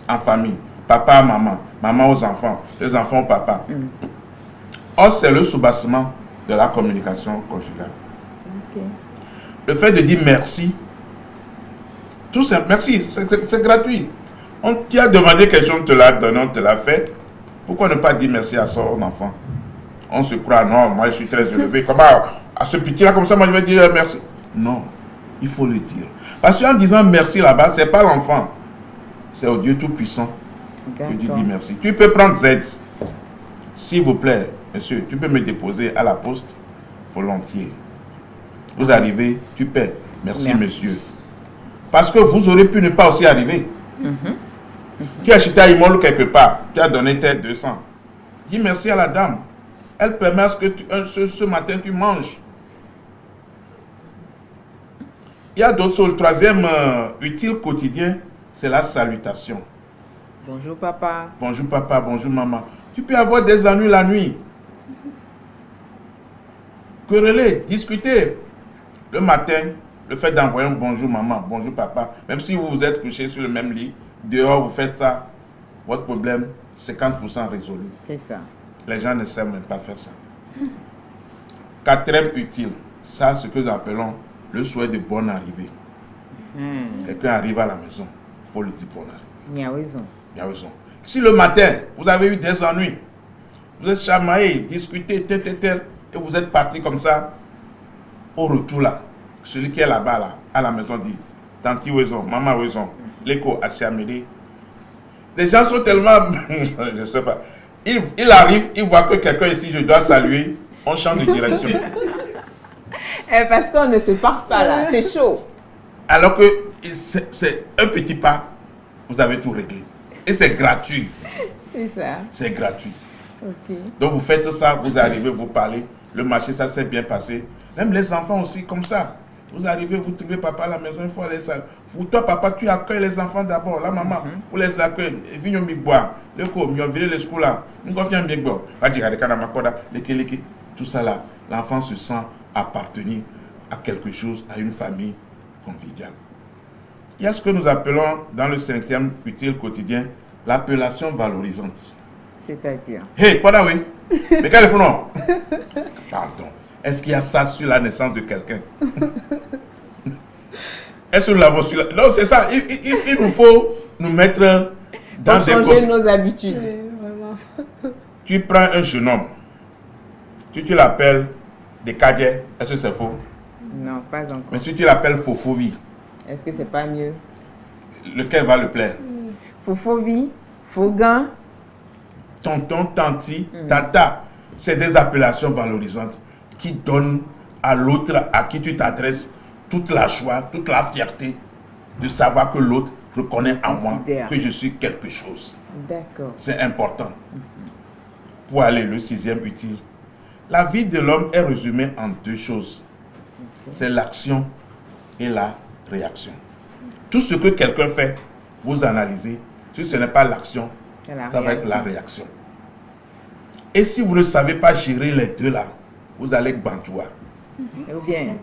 En famille, papa à maman, maman aux enfants, les enfants au papa. Or, c'est le soubassement de la communication conjugale. Le fait de dire merci, tout simple, merci, c'est gratuit. On t'y a demandé quelque chose, on te l'a donné, on te l'a fait. Pourquoi ne pas dire merci à son enfant? On se croit, non, moi je suis très élevé. Comment, à ce petit-là, comme ça, moi je vais dire merci? Non, il faut le dire. Parce qu'en disant merci là-bas, c'est pas l'enfant, c'est au Dieu Tout-Puissant que tu dis merci. Tu peux prendre Z. S'il vous plaît, monsieur, tu peux me déposer à la poste volontiers. Vous arrivez, tu paies. Merci, monsieur. Parce que vous aurez pu ne pas aussi arriver. Tu as acheté à Imol quelque part, tu as donné tes 200. Dis merci à la dame. Elle permet à ce que ce matin tu manges. Il y a d'autres choses. Le troisième utile quotidien, c'est la salutation. Bonjour papa. Bonjour papa, bonjour maman. Tu peux avoir des ennuis la nuit. Quereller, discuter. Le matin, le fait d'envoyer un bonjour maman, bonjour papa, même si vous vous êtes couché sur le même lit, dehors vous faites ça, votre problème, 50% résolu. C'est ça. Les gens ne savent même pas faire ça. Quatrième utile, ça, ce que nous appelons le souhait de bonne arrivée. Quelqu'un arrive à la maison, il faut lui dire bonne arrivée. Il a raison. Il a raison. Si le matin, vous avez eu des ennuis, vous êtes chamaillé, discuté, tel, et vous êtes parti comme ça, au retour là, celui qui est là-bas, là, à la maison dit, tanti raison, maman raison, l'écho assez amélioré. Les gens sont tellement, je ne sais pas, il arrive, il voit que quelqu'un ici, je dois saluer, on change de direction. Parce qu'on ne se parle pas là, c'est chaud. Alors que c'est un petit pas, vous avez tout réglé. Et c'est gratuit. C'est ça. C'est gratuit. Ok. Donc vous faites ça, vous arrivez, vous parlez, le marché, ça s'est bien passé. Même les enfants aussi, comme ça. Vous arrivez, vous trouvez papa à la maison, il faut aller ça. Toi, papa, tu accueilles les enfants d'abord. La maman, vous les accueillez. Viens au boire. Le co, mieux virer les schools là. Nous confions bien boire. Tout ça là, l'enfant se sent appartenir à quelque chose, à une famille conviviale. Il y a ce que nous appelons dans le 5e utile quotidien l'appellation valorisante. C'est-à-dire? Hey, quoi oui? Mais quel est le nom? Pardon. Est-ce qu'il y a ça sur la naissance de quelqu'un? Est-ce que nous l'avons sur la... Non, c'est ça. Il nous faut nous mettre dans des... changer nos habitudes. Vraiment. Tu prends un jeune homme. Tu l'appelles des cadets. Est-ce que c'est faux? Non, pas encore. Mais si tu l'appelles Fofovi. Est-ce que c'est pas mieux? Lequel va le plaire? Fofovi, Fogan. Tonton, tanti, tata. C'est des appellations valorisantes qui donnent à l'autre à qui tu t'adresses toute la joie, toute la fierté de savoir que l'autre reconnaît en moi que je suis quelque chose. D'accord. C'est important. Pour aller le 6e utile. La vie de l'homme est résumée en 2 choses. C'est l'action et la réaction. Tout ce que quelqu'un fait, vous analysez. Si ce n'est pas l'action, ça va être la réaction. Et si vous ne savez pas gérer les deux là, vous allez bantoua. Ou bien.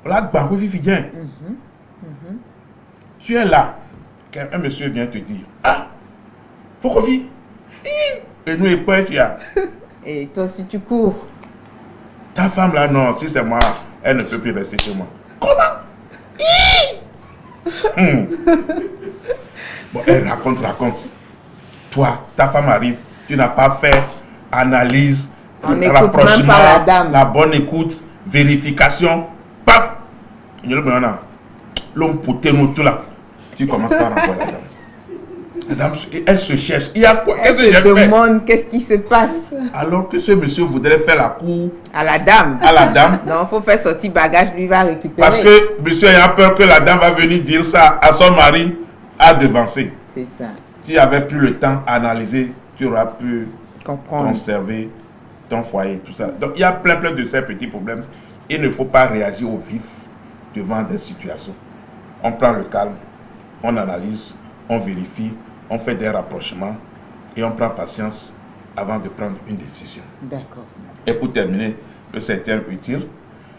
Là, bantou vivien. Tu es là. Un monsieur vient te dire, ah, faut qu'on vit. Et nous, et puis, tu as. Et toi, si tu cours. Ta femme là, non, si c'est moi, elle ne peut plus rester chez moi. Comment? Bon, elle raconte. Toi, ta femme arrive, tu n'as pas fait analyse, rapprochement, la bonne écoute, vérification. Paf! L'homme pouté nous tout là. Tu commences par renvoyer la dame. La dame, elle se cherche. Il y a quoi? Qu'est-ce que j'ai fait? Elle demande qu'est-ce qui se passe. Alors que ce monsieur voudrait faire la cour à la dame. À la dame. Non, il faut faire sortir bagage, lui va récupérer. Parce que monsieur a peur que la dame va venir dire ça à son mari à devancer. C'est ça. Si tu n'avais plus le temps à analyser, tu auras pu conserver ton foyer, tout ça. Donc il y a plein de ces petits problèmes. Il ne faut pas réagir au vif devant des situations. On prend le calme, on analyse, on vérifie, on fait des rapprochements et on prend patience avant de prendre une décision. D'accord. Et pour terminer, le 7e utile,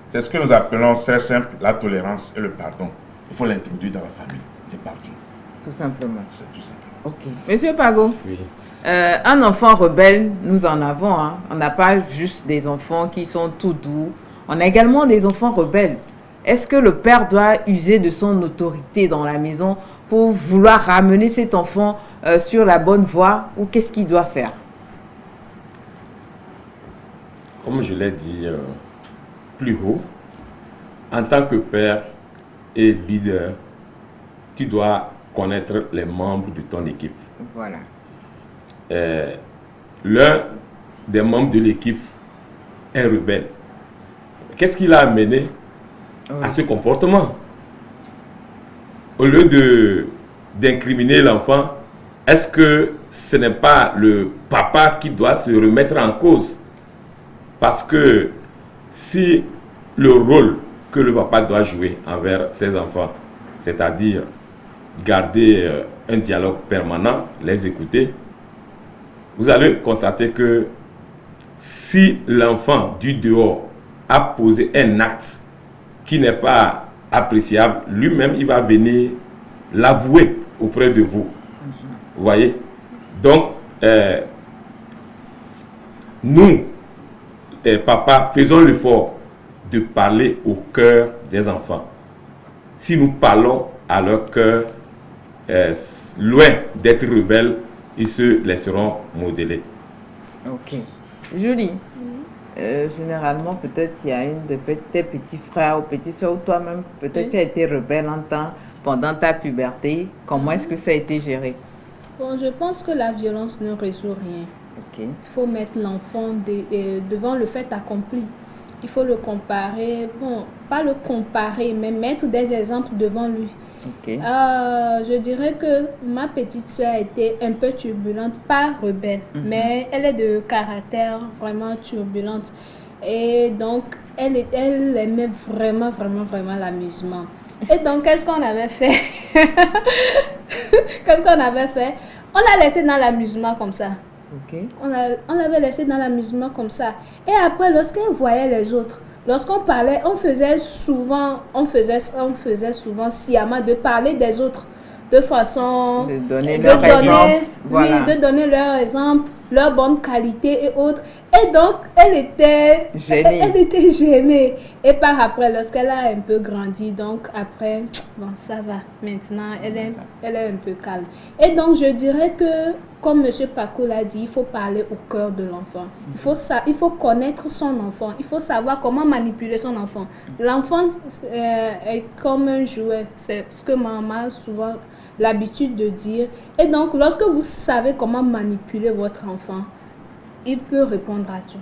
C'est ce que nous appelons, c'est simple, la tolérance et le pardon. Il faut l'introduire dans la famille, le pardon. Tout simplement. C'est tout simplement. Ok. Monsieur Pago, Oui. un enfant rebelle, nous en avons. Hein. On n'a pas juste des enfants qui sont tout doux. On a également des enfants rebelles. Est-ce que le père doit user de son autorité dans la maison pour vouloir ramener cet enfant sur la bonne voie, ou qu'est-ce qu'il doit faire? Comme je l'ai dit plus haut, en tant que père et leader, tu dois connaître les membres de ton équipe. Voilà. L'un des membres de l'équipe est rebelle. Qu'est-ce qui l'a amené à ce comportement? Au lieu d'incriminer l'enfant, est-ce que ce n'est pas le papa qui doit se remettre en cause? Parce que si le rôle que le papa doit jouer envers ses enfants, c'est-à-dire garder un dialogue permanent, les écouter, vous allez constater que si l'enfant du dehors a posé un acte qui n'est pas appréciable, lui-même, il va venir l'avouer auprès de vous. Vous voyez? Donc, nous, papa, faisons l'effort de parler au cœur des enfants. Si nous parlons à leur cœur, loin d'être rebelles, ils se laisseront modeler. Ok. Julie, généralement, peut-être il y a une de tes petits frères ou petites soeurs, ou toi-même, peut-être tu as été rebelle en temps pendant ta puberté. Comment est-ce que ça a été géré? Bon, je pense que la violence ne résout rien. Ok. Il faut mettre l'enfant devant le fait accompli. Il faut le comparer, bon, pas le comparer, mais mettre des exemples devant lui. Ok. Je dirais que ma petite soeur était un peu turbulente, pas rebelle, mais elle est de caractère vraiment turbulente. Et donc, elle aimait vraiment l'amusement. Et donc, qu'est-ce qu'on avait fait? Qu'est-ce qu'on avait fait? On l'a laissé dans l'amusement comme ça. Ok. On l'avait laissé dans l'amusement comme ça. Et après, lorsqu'elle voyait les autres, lorsqu'on parlait, on faisait souvent sciemment de parler des autres de façon... De donner leur exemple. Voilà. Oui, de donner leur exemple, leur bonne qualité et autres. Et donc, elle était gênée. Et par après, lorsqu'elle a un peu grandi, donc après, bon, ça va. Maintenant, elle est un peu calme. Et donc, je dirais que, comme M. Paco l'a dit, il faut parler au cœur de l'enfant. Il faut connaître son enfant. Il faut savoir comment manipuler son enfant. L'enfant est comme un jouet. C'est ce que maman a souvent l'habitude de dire. Et donc, lorsque vous savez comment manipuler votre enfant, il peut répondre à tout.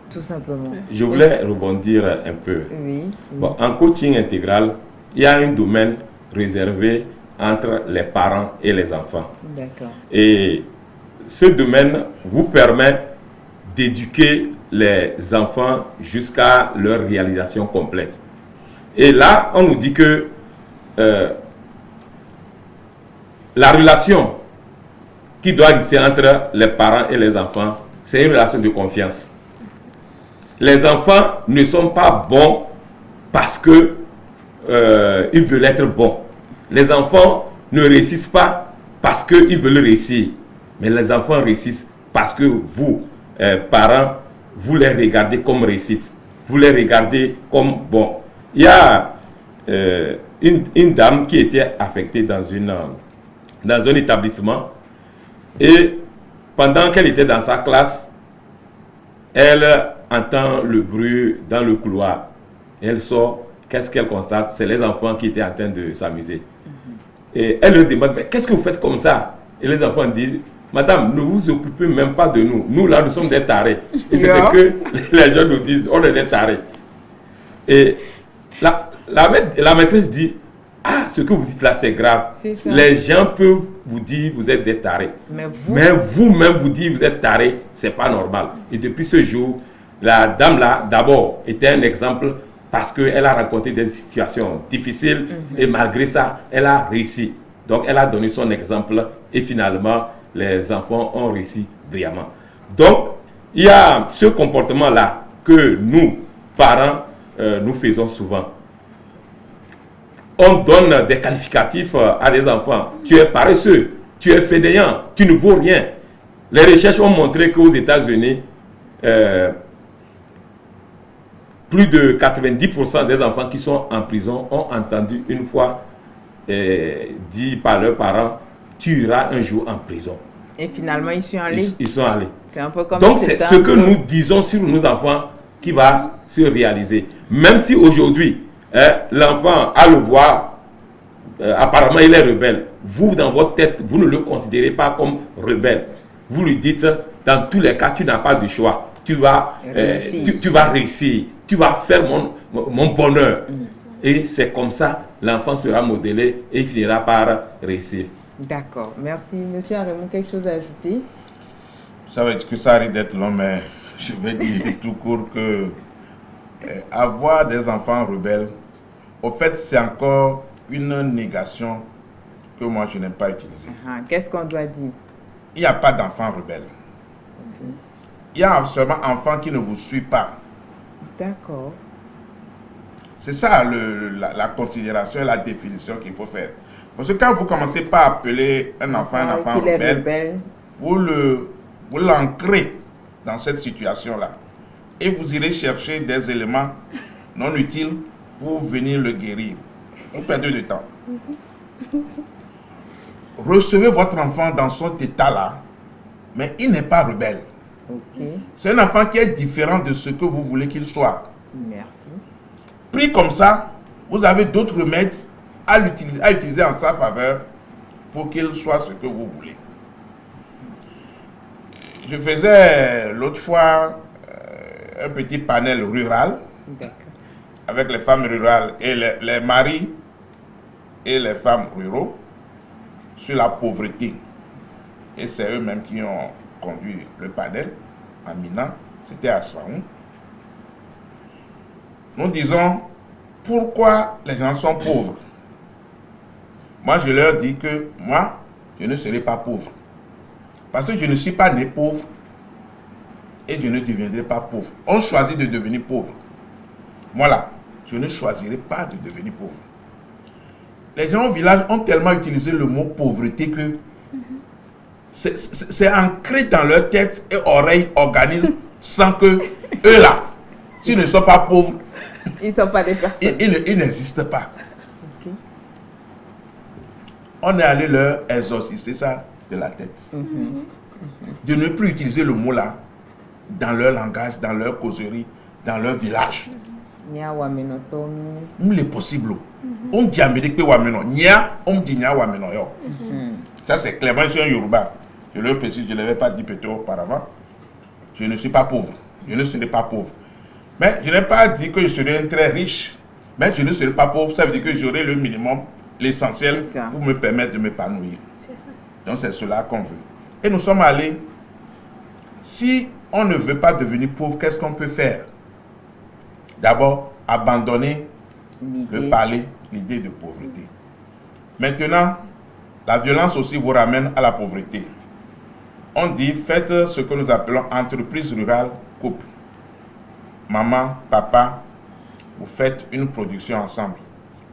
Tout simplement. Je voulais rebondir un peu. Oui. Bon, en coaching intégral, il y a un domaine réservé entre les parents et les enfants. D'accord. Et ce domaine vous permet d'éduquer les enfants jusqu'à leur réalisation complète. Et là, on nous dit que la relation qui doit exister entre les parents et les enfants, c'est une relation de confiance. Les enfants ne sont pas bons parce que ils veulent être bons. Les enfants ne réussissent pas parce qu'ils veulent réussir. Mais les enfants réussissent parce que vous, parents, vous les regardez comme réussite. Vous les regardez comme bons. Il y a une dame qui était affectée dans un établissement. Et pendant qu'elle était dans sa classe, elle entend le bruit dans le couloir. Elle sort. Qu'est-ce qu'elle constate? C'est les enfants qui étaient en train de s'amuser. Et elle leur demande, mais qu'est-ce que vous faites comme ça? Et les enfants disent, madame, ne vous occupez même pas de nous. Nous, là, nous sommes des tarés. Et c'est ce que les gens nous disent, on est des tarés. Et la maîtresse dit, ah, ce que vous dites là, c'est grave. Les gens peuvent vous dire, vous êtes des tarés. Mais vous-même, vous dites, vous êtes tarés, c'est pas normal. Et depuis ce jour, la dame là, d'abord, était un exemple parce qu'elle a rencontré des situations difficiles et malgré ça, elle a réussi. Donc, elle a donné son exemple et finalement, les enfants ont réussi brillamment. Donc, il y a ce comportement-là que nous, parents, nous faisons souvent. On donne des qualificatifs à des enfants. Tu es paresseux, tu es fainéant, tu ne vaux rien. Les recherches ont montré qu'aux États-Unis, plus de 90% des enfants qui sont en prison ont entendu une fois dit par leurs parents, tu iras un jour en prison. Et finalement, ils sont allés. Ils sont allés. C'est un peu comme donc, c'est ce que nous disons sur nos enfants qui va se réaliser. Même si aujourd'hui, l'enfant a le voix, apparemment il est rebelle. Vous, dans votre tête, vous ne le considérez pas comme rebelle. Vous lui dites, dans tous les cas, tu n'as pas de choix. Tu vas réussir. Tu vas faire mon bonheur. Et c'est comme ça, l'enfant sera modélé et il finira par réussir. D'accord. Merci. Monsieur Arémon, quelque chose à ajouter? Ça veut dire que ça arrive d'être long, mais je vais dire tout court que avoir des enfants rebelles, au fait, c'est encore une négation que moi, je n'aime pas utiliser. Qu'est-ce qu'on doit dire? Il n'y a pas d'enfant rebelle. Il y a seulement enfant qui ne vous suit pas. D'accord. C'est ça la considération et la définition qu'il faut faire. Parce que quand vous commencez par appeler un enfant rebelle, vous l'ancrez dans cette situation-là. Et vous irez chercher des éléments non utiles pour venir le guérir. Vous perdez du temps. Recevez votre enfant dans son état-là, mais il n'est pas rebelle. C'est un enfant qui est différent de ce que vous voulez qu'il soit. Merci. Pris comme ça, vous avez d'autres remèdes à utiliser en sa faveur pour qu'il soit ce que vous voulez. Je faisais l'autre fois un petit panel rural avec les femmes rurales et les maris et les femmes ruraux sur la pauvreté. Et c'est eux-mêmes qui ont conduit le panel à Mina, c'était à Saoun. Nous disons, pourquoi les gens sont pauvres? Moi, je leur dis que moi, je ne serai pas pauvre. Parce que je ne suis pas né pauvre et je ne deviendrai pas pauvre. On choisit de devenir pauvre. Moi là, je ne choisirai pas de devenir pauvre. Les gens au village ont tellement utilisé le mot pauvreté que c'est ancré dans leur tête et oreilles, organismes, sans que eux là, s'ils ne sont pas pauvres, ils ne sont pas des personnes. Ils n'existent pas. On est allé leur exorciser ça de la tête. De ne plus utiliser le mot là dans leur langage, dans leur causerie, dans leur village. Il est possible. On dit Amérique Wameno. Nia, on dit Nia Wameno. Ça c'est clairement, je suis un Yoruba. Je le précise, je ne l'avais pas dit peut-être auparavant. Je ne suis pas pauvre. Je ne serai pas pauvre. Mais je n'ai pas dit que je serai un très riche. Mais je ne serai pas pauvre. Ça veut dire que j'aurai le minimum, l'essentiel pour me permettre de m'épanouir. Donc c'est cela qu'on veut. Et nous sommes allés. Si on ne veut pas devenir pauvre, qu'est-ce qu'on peut faire? D'abord, abandonner le parler, l'idée de pauvreté. Maintenant, la violence aussi vous ramène à la pauvreté. On dit, faites ce que nous appelons entreprise rurale couple. Maman, papa, vous faites une production ensemble.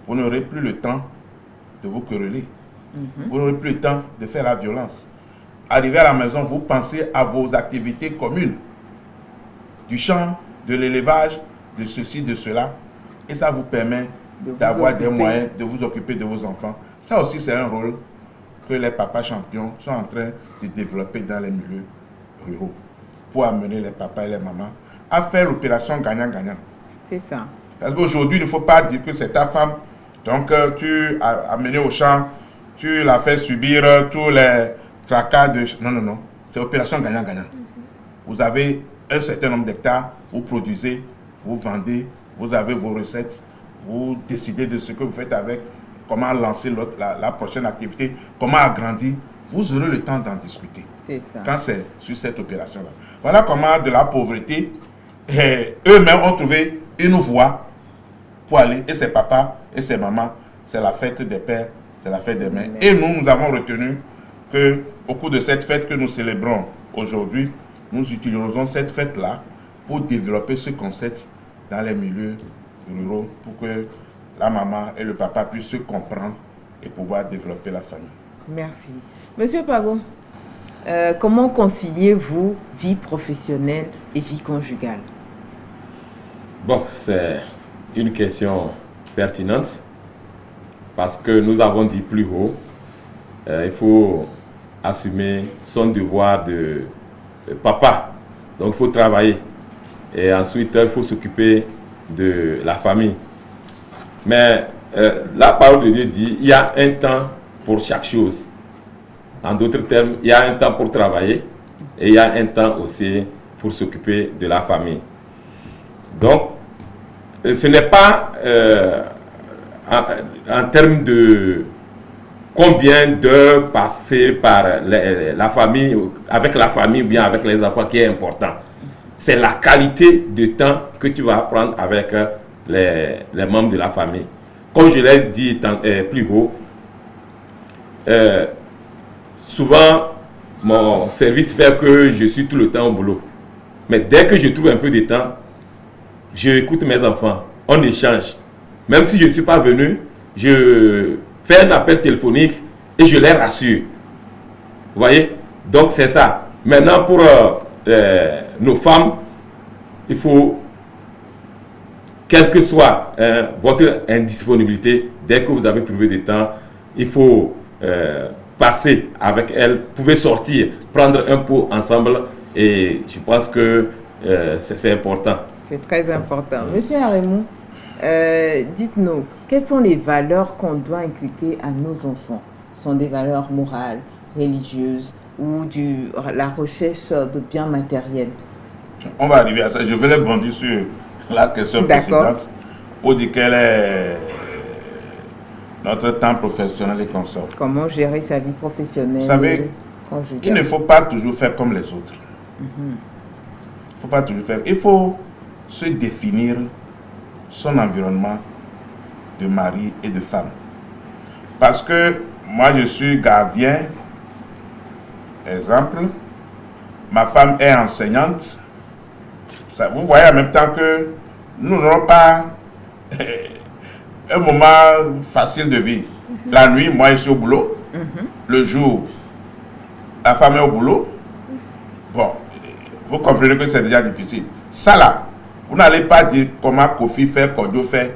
Vous n'aurez plus le temps de vous quereller. Vous n'aurez plus le temps de faire la violence. Arrivé à la maison, vous pensez à vos activités communes. Du champ, de l'élevage, de ceci, de cela. Et ça vous permet d'avoir des moyens de vous occuper de vos enfants. Ça aussi, c'est un rôle que les papas champions sont en train de développer dans les milieux ruraux pour amener les papas et les mamans à faire l'opération gagnant-gagnant. C'est ça. Parce qu'aujourd'hui, il ne faut pas dire que c'est ta femme. Donc, tu as amené au champ, tu l'as fait subir tous les tracas de... Non, non, non. C'est opération gagnant-gagnant. Vous avez un certain nombre d'hectares, vous produisez, vous vendez, vous avez vos recettes, vous décidez de ce que vous faites avec, comment lancer la prochaine activité, comment agrandir. Vous aurez le temps d'en discuter. C'est ça. Quand c'est sur cette opération-là. Voilà comment de la pauvreté, eux-mêmes ont trouvé une voie pour aller. Et c'est papa et c'est maman, c'est la fête des pères, c'est la fête des mères. Et nous avons retenu qu'au cours de cette fête que nous célébrons aujourd'hui, nous utilisons cette fête-là pour développer ce concept dans les milieux ruraux pour que la maman et le papa puissent se comprendre et pouvoir développer la famille. Merci. Monsieur Pago, comment conciliez-vous vie professionnelle et vie conjugale? Bon, c'est une question pertinente parce que nous avons dit plus haut, il faut assumer son devoir de papa. Donc il faut travailler et ensuite il faut s'occuper de la famille. Mais la parole de Dieu dit, il y a un temps pour chaque chose. En d'autres termes, il y a un temps pour travailler et il y a un temps aussi pour s'occuper de la famille. Donc, ce n'est pas en termes de combien d'heures passées par la famille, avec la famille ou bien avec les enfants qui est important. C'est la qualité de temps que tu vas prendre avec les membres de la famille. Comme je l'ai dit plus haut, souvent mon service fait que je suis tout le temps au boulot. Mais dès que je trouve un peu de temps, je écoute mes enfants, on échange. Même si je ne suis pas venu, je fais un appel téléphonique et je les rassure. Vous voyez? Donc c'est ça. Maintenant pour nos femmes, il faut, quelle que soit votre indisponibilité, dès que vous avez trouvé du temps, il faut passer avec elles. Vous pouvez sortir, prendre un pot ensemble et je pense que c'est important. C'est très important. Monsieur Arémou, dites-nous, quelles sont les valeurs qu'on doit inculquer à nos enfants? Ce sont des valeurs morales, religieuses ou la recherche de biens matériels? On va arriver à ça. Je vais rebondir sur la question précédente pour dire quel est notre temps professionnel et consort. Comment gérer sa vie professionnelle? Vous savez, il ne faut pas toujours faire comme les autres. Il ne faut pas toujours faire. Il faut se définir son environnement de mari et de femme. Parce que moi, je suis gardien. Exemple, ma femme est enseignante. Vous voyez en même temps que nous n'aurons pas un moment facile de vie. La nuit, moi, je suis au boulot. Le jour, la femme est au boulot. Bon, vous comprenez que c'est déjà difficile. Ça là, vous n'allez pas dire comment Kofi fait, Kodio fait.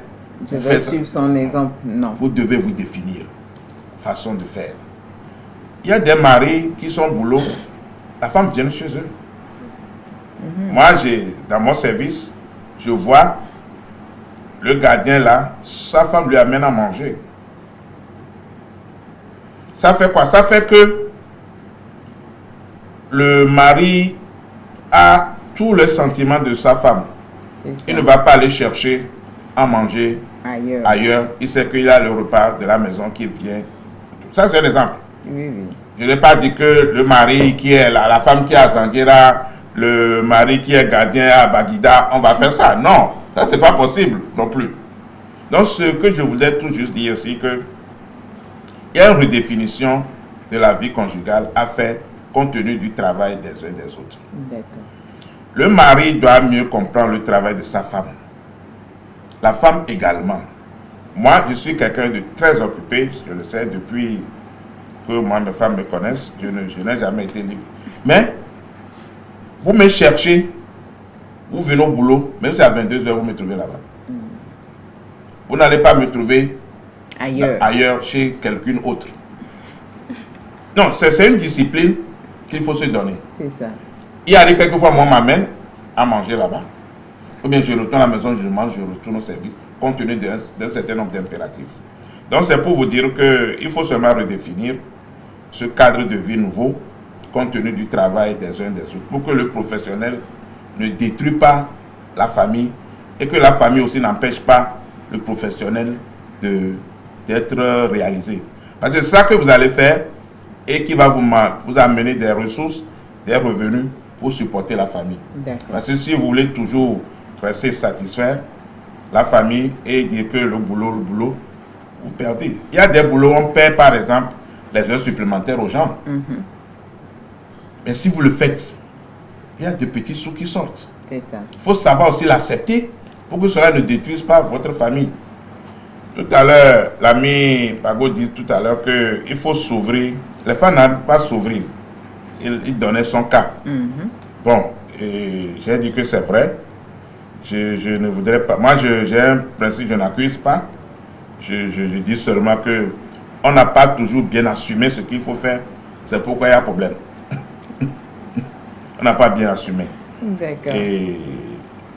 Je vais suivre son exemple, non. Vous devez vous définir. Façon de faire. Il y a des maris qui sont au boulot. La femme vient chez eux. Moi, dans mon service, je vois le gardien là, sa femme lui amène à manger. Ça fait quoi? Ça fait que le mari a tout le sentiment de sa femme. Il ne va pas aller chercher à manger ailleurs. Il sait qu'il a le repas de la maison qui vient. Ça, c'est un exemple. Oui. Je n'ai pas dit que le mari qui est là, la femme qui est à Zanguera, le mari qui est gardien à Baguida, on va faire ça. Non, ça, c'est pas possible non plus. Donc, ce que je voulais tout juste dire aussi, que il y a une redéfinition de la vie conjugale à faire compte tenu du travail des uns et des autres. D'accord. Le mari doit mieux comprendre le travail de sa femme. La femme également. Moi, je suis quelqu'un de très occupé, je le sais, depuis que moi, mes femmes me connaissent, je n'ai jamais été libre. Mais, vous me cherchez, vous venez au boulot, même si à 22h, vous me trouvez là-bas. Vous n'allez pas me trouver ailleurs chez quelqu'un autre. Non, c'est une discipline qu'il faut se donner. C'est ça. Il arrive quelquefois, moi, m'amène à manger là-bas. Ou bien je retourne à la maison, je mange, je retourne au service, compte tenu d'un certain nombre d'impératifs. Donc, c'est pour vous dire qu'il faut seulement redéfinir ce cadre de vie nouveau, compte tenu du travail des uns et des autres, pour que le professionnel ne détruit pas la famille et que la famille aussi n'empêche pas le professionnel d'être réalisé. Parce que c'est ça que vous allez faire et qui va vous amener des ressources, des revenus pour supporter la famille. Parce que si vous voulez toujours rester satisfaire la famille et dire que le boulot, vous perdez. Il y a des boulots où on paie par exemple les heures supplémentaires aux gens. Mais si vous le faites, il y a des petits sous qui sortent. C'est ça. Il faut savoir aussi l'accepter pour que cela ne détruise pas votre famille. Tout à l'heure, l'ami Pago dit tout à l'heure qu'il faut s'ouvrir. Les femmes n'ont pas s'ouvrir. Il donnait son cas. Bon, j'ai dit que c'est vrai. Je ne voudrais pas. Moi, j'ai un principe, je n'accuse pas. Je dis seulement que on n'a pas toujours bien assumé ce qu'il faut faire. C'est pourquoi il y a un problème. On n'a pas bien assumé. D'accord. Et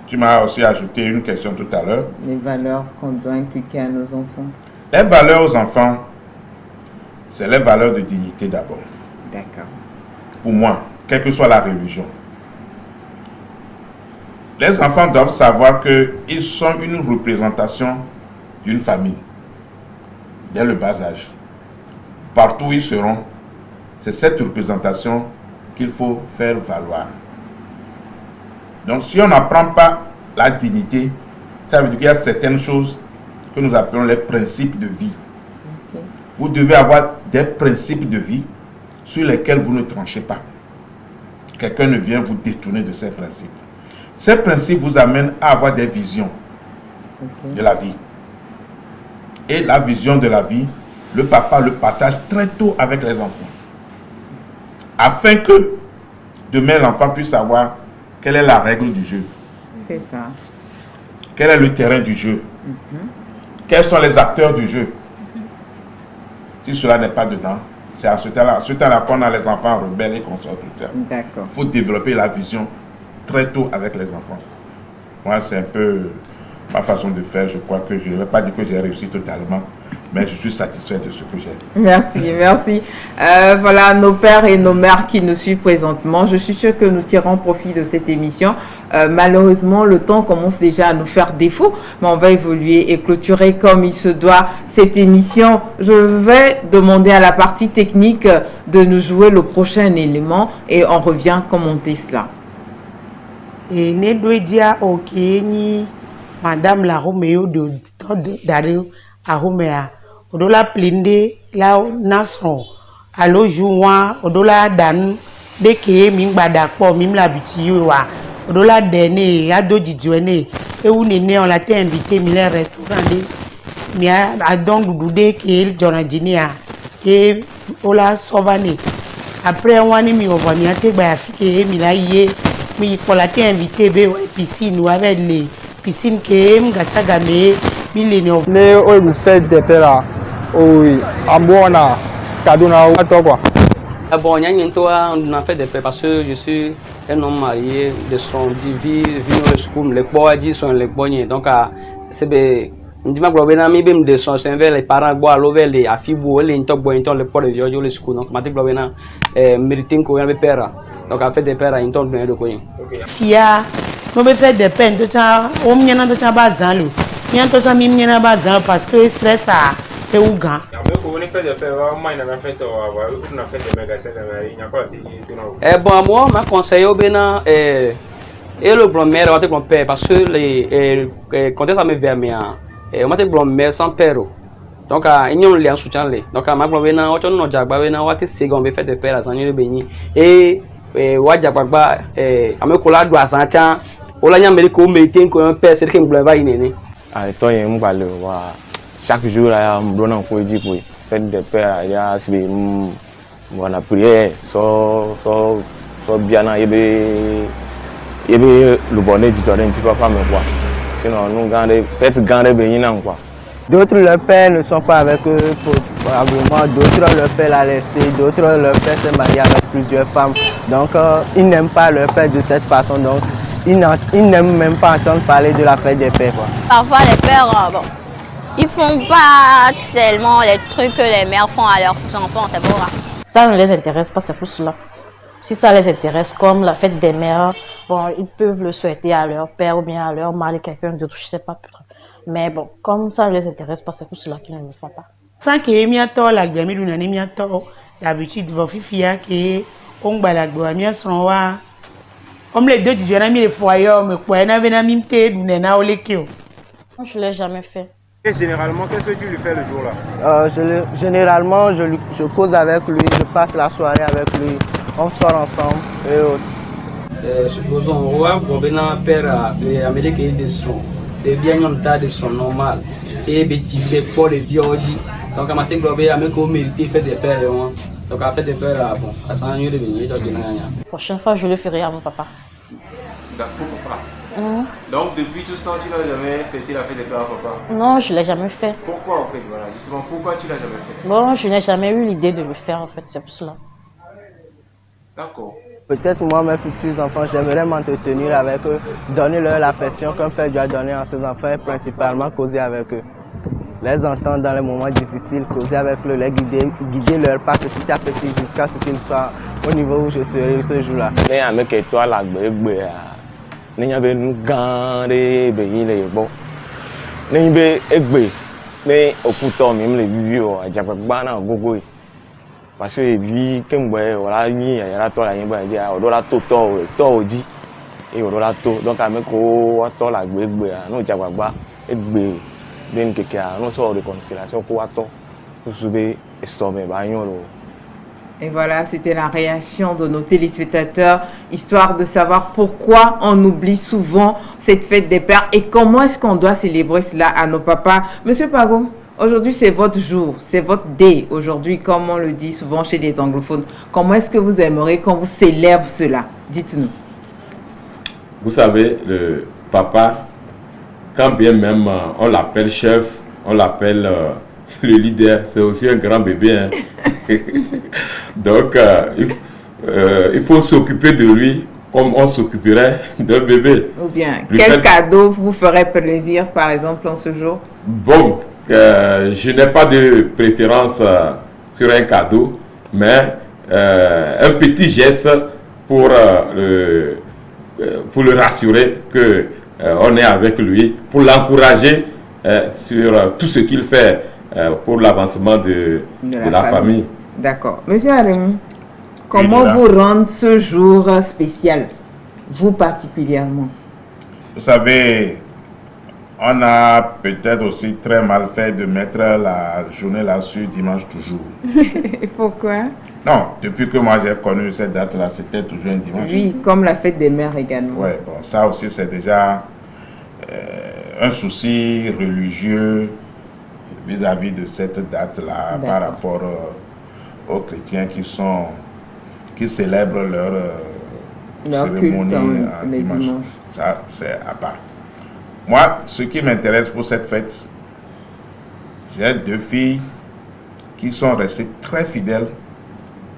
tu m'as aussi ajouté une question tout à l'heure. Les valeurs qu'on doit inculquer à nos enfants. Les valeurs aux enfants, c'est les valeurs de dignité d'abord. D'accord. Pour moi, quelle que soit la religion. Les enfants doivent savoir qu'ils sont une représentation d'une famille, dès le bas âge. Partout où ils seront, c'est cette représentation qu'il faut faire valoir. Donc si on n'apprend pas la dignité, ça veut dire qu'il y a certaines choses que nous appelons les principes de vie. Okay. Vous devez avoir des principes de vie sur lesquels vous ne tranchez pas. Quelqu'un ne vient vous détourner de ces principes. Ces principes vous amènent à avoir des visions de la vie. Et la vision de la vie, le papa le partage très tôt avec les enfants. Afin que demain l'enfant puisse savoir quelle est la règle du jeu. C'est ça. Quel est le terrain du jeu. Quels sont les acteurs du jeu. Si cela n'est pas dedans, c'est à ce temps-là qu'on a les enfants rebelles et qu'on sort tout le temps. D'accord. Il faut développer la vision très tôt avec les enfants. Moi, c'est un peu ma façon de faire. Je crois que je ne vais pas dire que j'ai réussi totalement, mais je suis satisfait de ce que j'ai. Merci, merci. Voilà nos pères et nos mères qui nous suivent présentement. Je suis sûre que nous tirons profit de cette émission. Malheureusement, le temps commence déjà à nous faire défaut, mais on va évoluer et clôturer comme il se doit cette émission. Je vais demander à la partie technique de nous jouer le prochain élément et on revient commenter cela. Et ne doit dire ok ni Madame la Roméo de Dario à Roméa. Odola plinde la nasron. Allo joua odola dan de ke min bada po mim la bitiwa. Odola dene ado jijuene. Et où nene on l'a été invité mille restaurant de mia adon dudude ke jonajinia et ola sovane. Après on a mis au vania te ba afike mila ye mi pour la été invité be piscine ou avec les piscines que m'gasagame millénaire. Ne o du fait des pères oui ambona kaduna to quoi. Bon, on a fait des pères parce que je suis un homme marié de son divi vino school les bois dit sont les bonniers donc c'est be ndima globena mi bem de son c'est vers les parents bois lover les afibu les into boy into les pour les vieux les school donc matik globena mériting ko yan père donc a fait des pères into de ko yin. Fia no be fait des peines to cha o mnyana to cha bazan lo nyan to cha mi mnyana bazan parce que stress a e uga bon moi ma conseil au bena et le grand-mère ou grand père parce que les quand ça me vers mais on m'a grand-mère sans père donc ils ont lien soutien les donc ma grand-mère o no jagba we na wati second be fait des pères à sanyo beni et wajagba amekola do asancha ola nya meriko meeting ko un père c'est que me va inene ah to yen mbale wa chaque jour là on donne un coup pour faire des pères il y a c'est bon prière so bien yebe le bonnet du terrain tu peux pas me voir sinon nous garder peut-être garder bien quoi. D'autres leurs pères ne sont pas avec eux probablement, d'autres leur père l'a laissé, d'autres leur père s'est marié avec plusieurs femmes. Donc ils n'aiment pas leur père de cette façon, donc ils n'aiment même pas entendre parler de la fête des pères. Quoi. Parfois les pères, bon, ils font pas tellement les trucs que les mères font à leurs enfants, c'est bon. Ça ne les intéresse pas, c'est pour cela. Si ça les intéresse comme la fête des mères, bon, ils peuvent le souhaiter à leur père ou bien à leur mari, quelqu'un d'autre, je sais pas. Mais bon, comme ça ne les intéresse pas, c'est pour cela qu'ils ne le font pas. Sans que miato la glami du nani miato, d'habitude vos fifia que on balagbo mia son wa. Comme les deux du nami les foyers, mais quoi na benamim te du nena olekio. Je l'ai jamais fait. Et généralement, qu'est-ce que tu lui fais le jour-là? Généralement, je cause avec lui, je passe la soirée avec lui, on sort ensemble et autres. Supposons, on va père c'est Amérique et des sons. c'est bien un tas de son normal. Et petit fait pour les violons. Donc à matin globé à me mériter faire des pères. Donc à faire des pères là bon, à 100 ans de venir. La prochaine fois je le ferai à mon papa. D'accord, papa. Donc depuis tout ce temps tu n'as jamais fêté la fête des pères à papa? Non, je l'ai jamais fait. Pourquoi en fait, voilà, justement pourquoi tu l'as jamais fait? Bon, je n'ai jamais eu l'idée de le faire en fait, c'est pour cela. D'accord. Peut-être moi, mes futurs enfants, j'aimerais m'entretenir avec eux, donner leur l'affection qu'un père doit donner à ses enfants et principalement causer avec eux. Les entendre dans les moments difficiles, causer avec eux, les guider leur pas petit à petit jusqu'à ce qu'ils soient au niveau où je serai ce jour-là. Parce que vu que voilà ni ya la to la yin ba dia odo la to oji e odo la to donc ame ko to la gbegbe no jagbagba egbe ben keke no so réconciliation ko to sube esome ba yon lo. Et voilà, c'était la réaction de nos téléspectateurs, histoire de savoir pourquoi on oublie souvent cette fête des pères et comment est-ce qu'on doit célébrer cela à nos papas. Monsieur Pago, aujourd'hui, c'est votre jour, c'est votre day. Aujourd'hui, comme on le dit souvent chez les anglophones, comment est-ce que vous aimeriez qu'on vous célèbre cela? Dites-nous. Vous savez, le papa, quand bien même on l'appelle chef, on l'appelle le leader, c'est aussi un grand bébé. Hein. Donc, il faut s'occuper de lui comme on s'occuperait d'un bébé. Ou bien, quel cadeau vous ferait plaisir, par exemple, en ce jour? Bon, je n'ai pas de préférence sur un cadeau, mais un petit geste pour le rassurer qu'on est avec lui, pour l'encourager sur tout ce qu'il fait pour l'avancement de la famille. D'accord. Monsieur Arémi, comment vous rendre ce jour spécial, vous particulièrement? Vous savez, on a peut-être aussi très mal fait de mettre la journée là-dessus dimanche toujours. Pourquoi? Non, depuis que moi j'ai connu cette date-là, c'était toujours un dimanche. Oui, comme la fête des mères également. Oui, bon, ça aussi c'est déjà un souci religieux vis-à-vis de cette date-là par rapport aux chrétiens qui célèbrent leur cérémonie en dimanche. Ça, c'est à part. Moi, ce qui m'intéresse pour cette fête, j'ai 2 filles qui sont restées très fidèles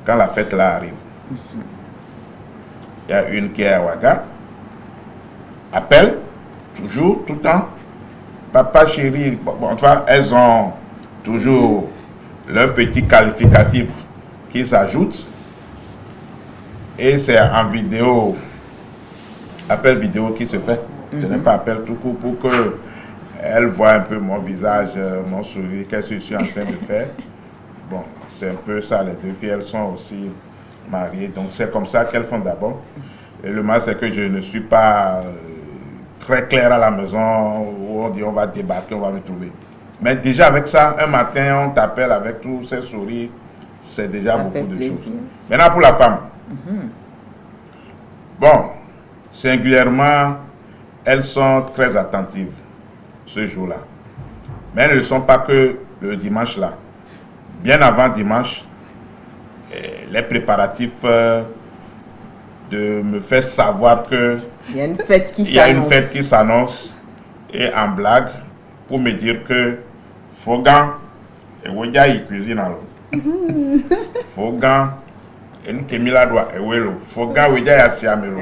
quand la fête là arrive. Il y a une qui est à Ouaga, appelle toujours, tout le temps, papa chéri. Bon, enfin, elles ont toujours leur petit qualificatif qui s'ajoute. Et c'est en vidéo, appel vidéo qui se fait. Je n'ai pas appel tout court pour qu'elle voit un peu mon visage, mon sourire, qu'est-ce que je suis en train de faire. Bon, c'est un peu ça, les 2 filles, elles sont aussi mariées. Donc c'est comme ça qu'elles font d'abord. Et le mal, c'est que je ne suis pas très clair à la maison où on dit on va débarquer, on va me trouver. Mais déjà avec ça, un matin, on t'appelle avec tous ces sourires, c'est déjà beaucoup de choses. Maintenant pour la femme. Bon, singulièrement, elles sont très attentives ce jour-là. Mais elles ne sont pas que le dimanche là. Bien avant dimanche, les préparatifs de me faire savoir que il y a une fête qui s'annonce et en blague pour me dire que Fogan et Wodia y cuisine alors. Fogan et nous qui la doigt et Welo. Fogan Wodia y asiamelo.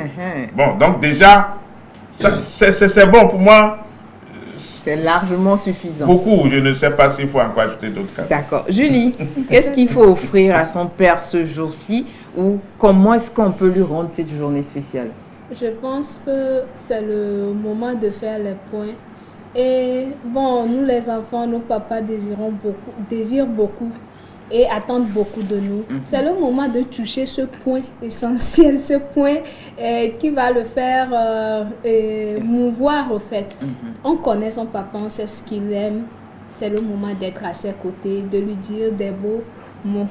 Bon, donc déjà c'est bon pour moi. C'est largement suffisant. Beaucoup, je ne sais pas s'il faut encore ajouter d'autres cas. D'accord. Julie, qu'est-ce qu'il faut offrir à son père ce jour-ci ou comment est-ce qu'on peut lui rendre cette journée spéciale? Je pense que c'est le moment de faire les points. Et bon, nous les enfants, nos papas désirent beaucoup et attendent beaucoup de nous. C'est le moment de toucher ce point essentiel, ce point qui va le faire mouvoir au fait. On connaît son papa, on sait ce qu'il aime. C'est le moment d'être à ses côtés, de lui dire des beaux mots.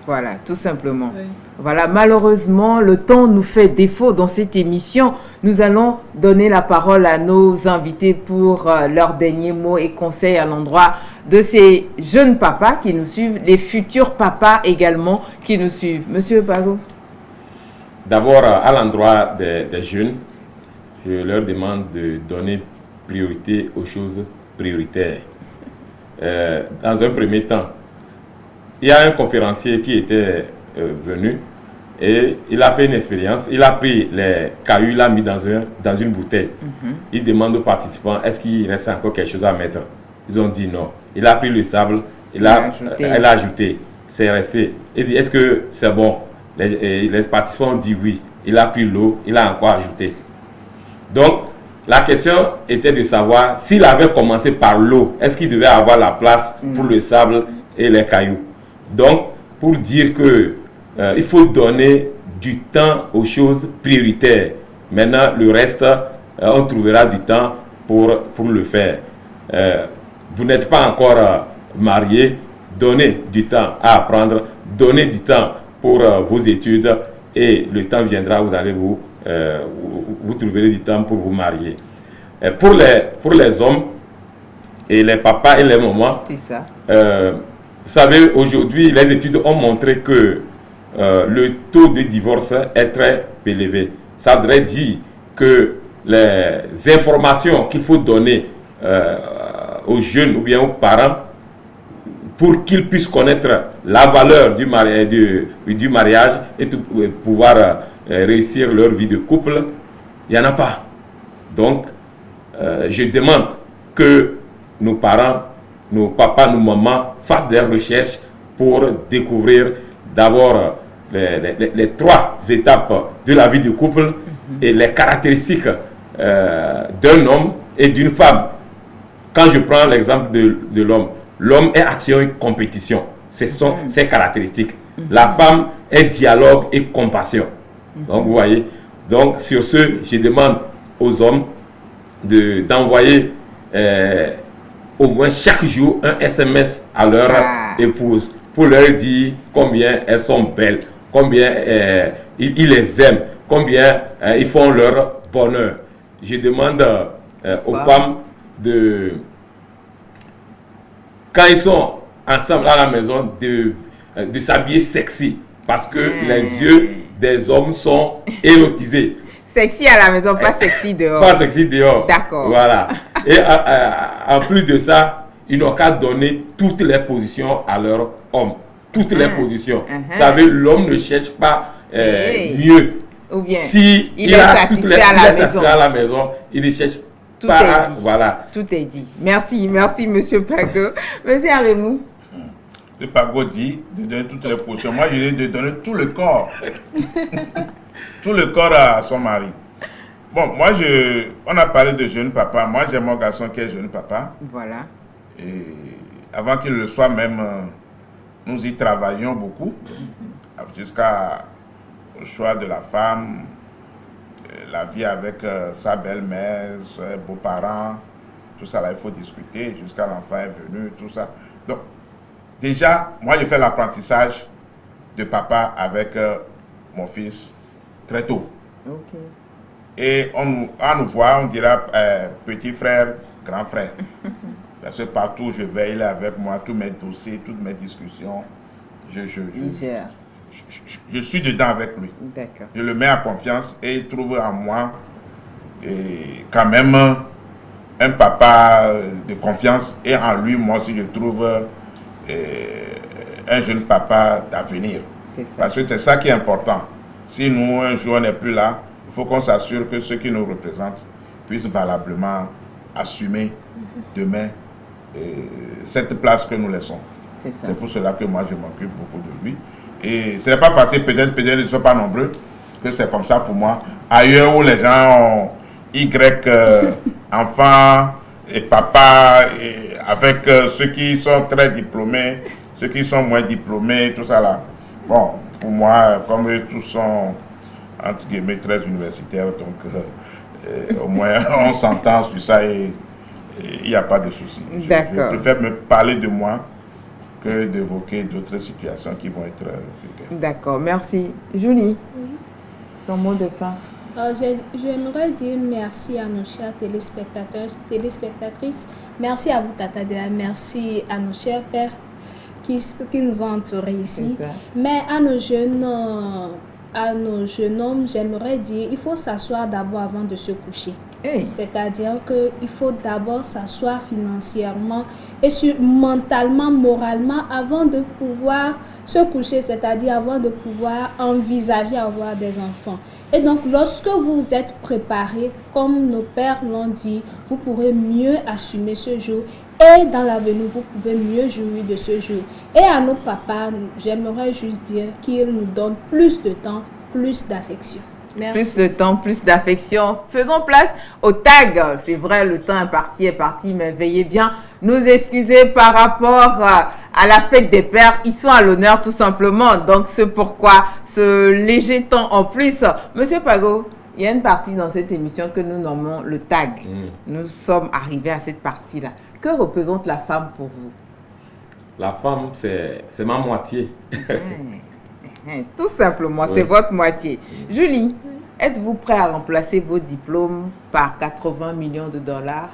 Voilà, tout simplement. Oui. Voilà, malheureusement, le temps nous fait défaut dans cette émission. Nous allons donner la parole à nos invités pour leurs derniers mots et conseils à l'endroit de ces jeunes papas qui nous suivent, les futurs papas également qui nous suivent. Monsieur Bago. D'abord, à l'endroit des jeunes, je leur demande de donner priorité aux choses prioritaires. Dans un premier temps, il y a un conférencier qui était venu et il a fait une expérience. Il a pris les cailloux, il l'a mis dans une bouteille. Il demande aux participants, est-ce qu'il reste encore quelque chose à mettre? Ils ont dit non. Il a pris le sable, il a ajouté. C'est resté. Il dit, est-ce que c'est bon? Les participants ont dit oui. Il a pris l'eau, il a encore ajouté. Donc, la question était de savoir s'il avait commencé par l'eau, est-ce qu'il devait avoir la place pour le sable et les cailloux? Donc, pour dire que il faut donner du temps aux choses prioritaires. Maintenant, le reste, on trouvera du temps pour le faire. Vous n'êtes pas encore marié, donnez du temps à apprendre, donnez du temps pour vos études et le temps viendra, vous allez vous trouverez du temps pour vous marier. Pour les hommes et les papas et les mamans, c'est ça. Vous savez, aujourd'hui, les études ont montré que le taux de divorce est très élevé. Ça voudrait dire que les informations qu'il faut donner aux jeunes ou bien aux parents pour qu'ils puissent connaître la valeur du mariage et pouvoir réussir leur vie de couple, il n'y en a pas. Donc, je demande que nos parents, nos papas, nos mamans fassent des recherches pour découvrir d'abord les 3 étapes de la vie du couple et les caractéristiques d'un homme et d'une femme. Quand je prends l'exemple de l'homme, l'homme est action et compétition. Ce sont ses caractéristiques. La femme est dialogue et compassion. Donc, vous voyez. Donc, sur ce, je demande aux hommes d'envoyer au moins chaque jour un SMS à leur épouse pour leur dire combien elles sont belles, combien ils les aiment, combien ils font leur bonheur. Je demande aux femmes quand ils sont ensemble à la maison, de s'habiller sexy, parce que les yeux des hommes sont érotisés. Sexy à la maison, pas sexy dehors. Pas sexy dehors. D'accord. Voilà. Et en plus de ça, ils n'ont qu'à donner toutes les positions à leur homme. Toutes les positions. Vous savez, l'homme ne cherche pas mieux. Ou bien, si il a toutes les à la maison, il ne cherche pas. Voilà. Tout est dit. Merci, monsieur Pago. Monsieur Aremou. Le Pago dit de donner toutes les positions. Moi, je dis de donner tout le corps. Tout le corps à son mari. Bon, moi, on a parlé de jeune papa. Moi, j'ai mon garçon qui est jeune papa. Voilà. Et avant qu'il le soit même, nous y travaillions beaucoup. Jusqu'au choix de la femme, la vie avec sa belle-mère, ses beaux-parents. Tout ça, là, il faut discuter jusqu'à l'enfant est venu, tout ça. Donc, déjà, moi, j'ai fait l'apprentissage de papa avec mon fils très tôt. Okay. Et on nous voit, on dira petit frère, grand frère. Parce que partout où je vais, il est avec moi, tous mes dossiers, toutes mes discussions. Je suis dedans avec lui. Je le mets en confiance et il trouve en moi quand même un papa de confiance. Et en lui, moi aussi, je trouve un jeune papa d'avenir. Parce que c'est ça qui est important. Si nous, un jour, on n'est plus là, il faut qu'on s'assure que ceux qui nous représentent puissent valablement assumer demain cette place que nous laissons. C'est pour cela que moi, je m'occupe beaucoup de lui. Et ce n'est pas facile, peut-être ils ne sont pas nombreux, que c'est comme ça pour moi. Ailleurs où les gens ont Y enfants et papa, et avec ceux qui sont très diplômés, ceux qui sont moins diplômés, tout ça là. Bon, pour moi, comme eux tous sont, entre guillemets, très universitaires, donc au moins on s'entend sur ça et il n'y a pas de souci. Je préfère me parler de moi que d'évoquer d'autres situations qui vont être vulgaires. D'accord, merci. Julie, ton mot de fin. J'aimerais dire merci à nos chers téléspectateurs, téléspectatrices. Merci à vous, Tata Dea. Merci à nos chers pères qui nous ont entourés ici. Mais à nos jeunes hommes, j'aimerais dire il faut s'asseoir d'abord avant de se coucher. C'est-à-dire qu'il faut d'abord s'asseoir financièrement et mentalement, moralement avant de pouvoir se coucher, c'est-à-dire avant de pouvoir envisager avoir des enfants. Et donc, lorsque vous êtes préparé, comme nos pères l'ont dit, vous pourrez mieux assumer ce jour. Et dans l'avenir, vous pouvez mieux jouir de ce jour. Et à nos papas, j'aimerais juste dire qu'ils nous donnent plus de temps, plus d'affection. Merci. Plus de temps, plus d'affection. Faisons place au tag. C'est vrai, le temps est parti, mais veuillez bien nous excuser par rapport à la fête des pères. Ils sont à l'honneur tout simplement. Donc, c'est pourquoi ce léger temps en plus. Monsieur Pago, il y a une partie dans cette émission que nous nommons le tag. Nous sommes arrivés à cette partie-là. Que représente la femme pour vous? La femme, c'est ma moitié. Tout simplement, c'est votre moitié. Julie, êtes-vous prêt à remplacer vos diplômes par 80 millions de dollars?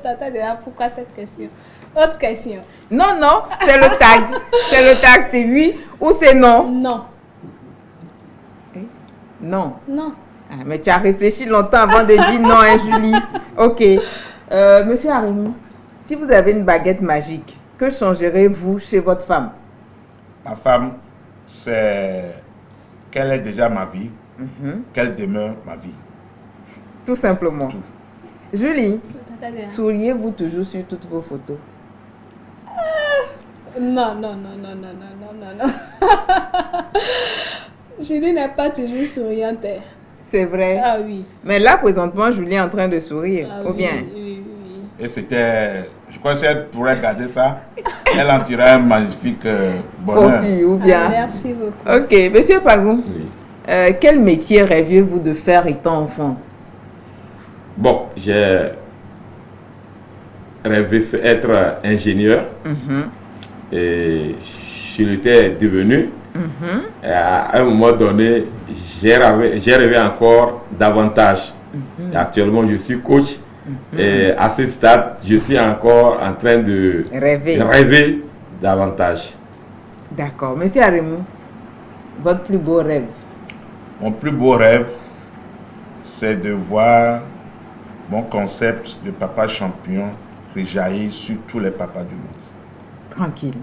Tata, pourquoi cette question? Autre question. Non, c'est le tag. C'est le tag, c'est oui ou c'est non? Non. Non. Non. Ah, mais tu as réfléchi longtemps avant de dire non, hein, Julie. Ok. Monsieur Harim, si vous avez une baguette magique, que changerez-vous chez votre femme? Ma femme, c'est qu'elle est déjà ma vie, qu'elle demeure ma vie. Tout simplement. Tout. Julie, souriez-vous toujours sur toutes vos photos? Non. Julie n'est pas toujours souriante. C'est vrai? Ah oui. Mais là, présentement, Julie est en train de sourire, ou bien? Oui. Et c'était, je crois que si elle pourrait garder ça, elle en tirait un magnifique bonheur. Profit, ou bien? Merci beaucoup. Ok, monsieur Pagou, quel métier rêviez-vous de faire étant enfant? Bon, j'ai rêvé être ingénieur et je l'étais devenu. Et à un moment donné, j'ai rêvé encore davantage. Actuellement, je suis coach et à ce stade, je suis encore en train de rêver davantage. D'accord. Monsieur Harimou, votre plus beau rêve? Mon plus beau rêve, c'est de voir mon concept de papa champion réjaillir sur tous les papas du monde. Tranquille.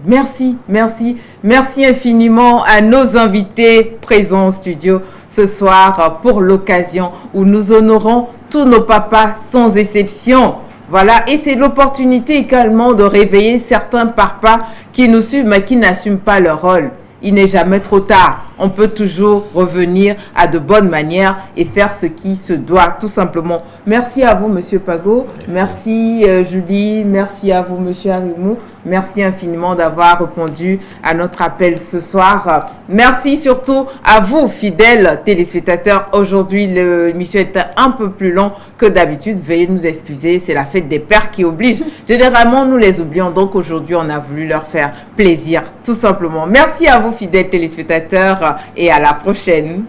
Merci infiniment à nos invités présents au studio ce soir pour l'occasion où nous honorons tous nos papas sans exception. Voilà, et c'est l'opportunité également de réveiller certains papas qui nous suivent mais qui n'assument pas leur rôle. Il n'est jamais trop tard. On peut toujours revenir à de bonnes manières et faire ce qui se doit, tout simplement. Merci à vous, Monsieur Pago. Merci Julie. Merci à vous, Monsieur Harimou. Merci infiniment d'avoir répondu à notre appel ce soir. Merci surtout à vous, fidèles téléspectateurs. Aujourd'hui, l'émission est un peu plus long que d'habitude. Veuillez nous excuser. C'est la fête des pères qui oblige. Généralement, nous les oublions. Donc aujourd'hui, on a voulu leur faire plaisir, tout simplement. Merci à vous, fidèles téléspectateurs, et à la prochaine.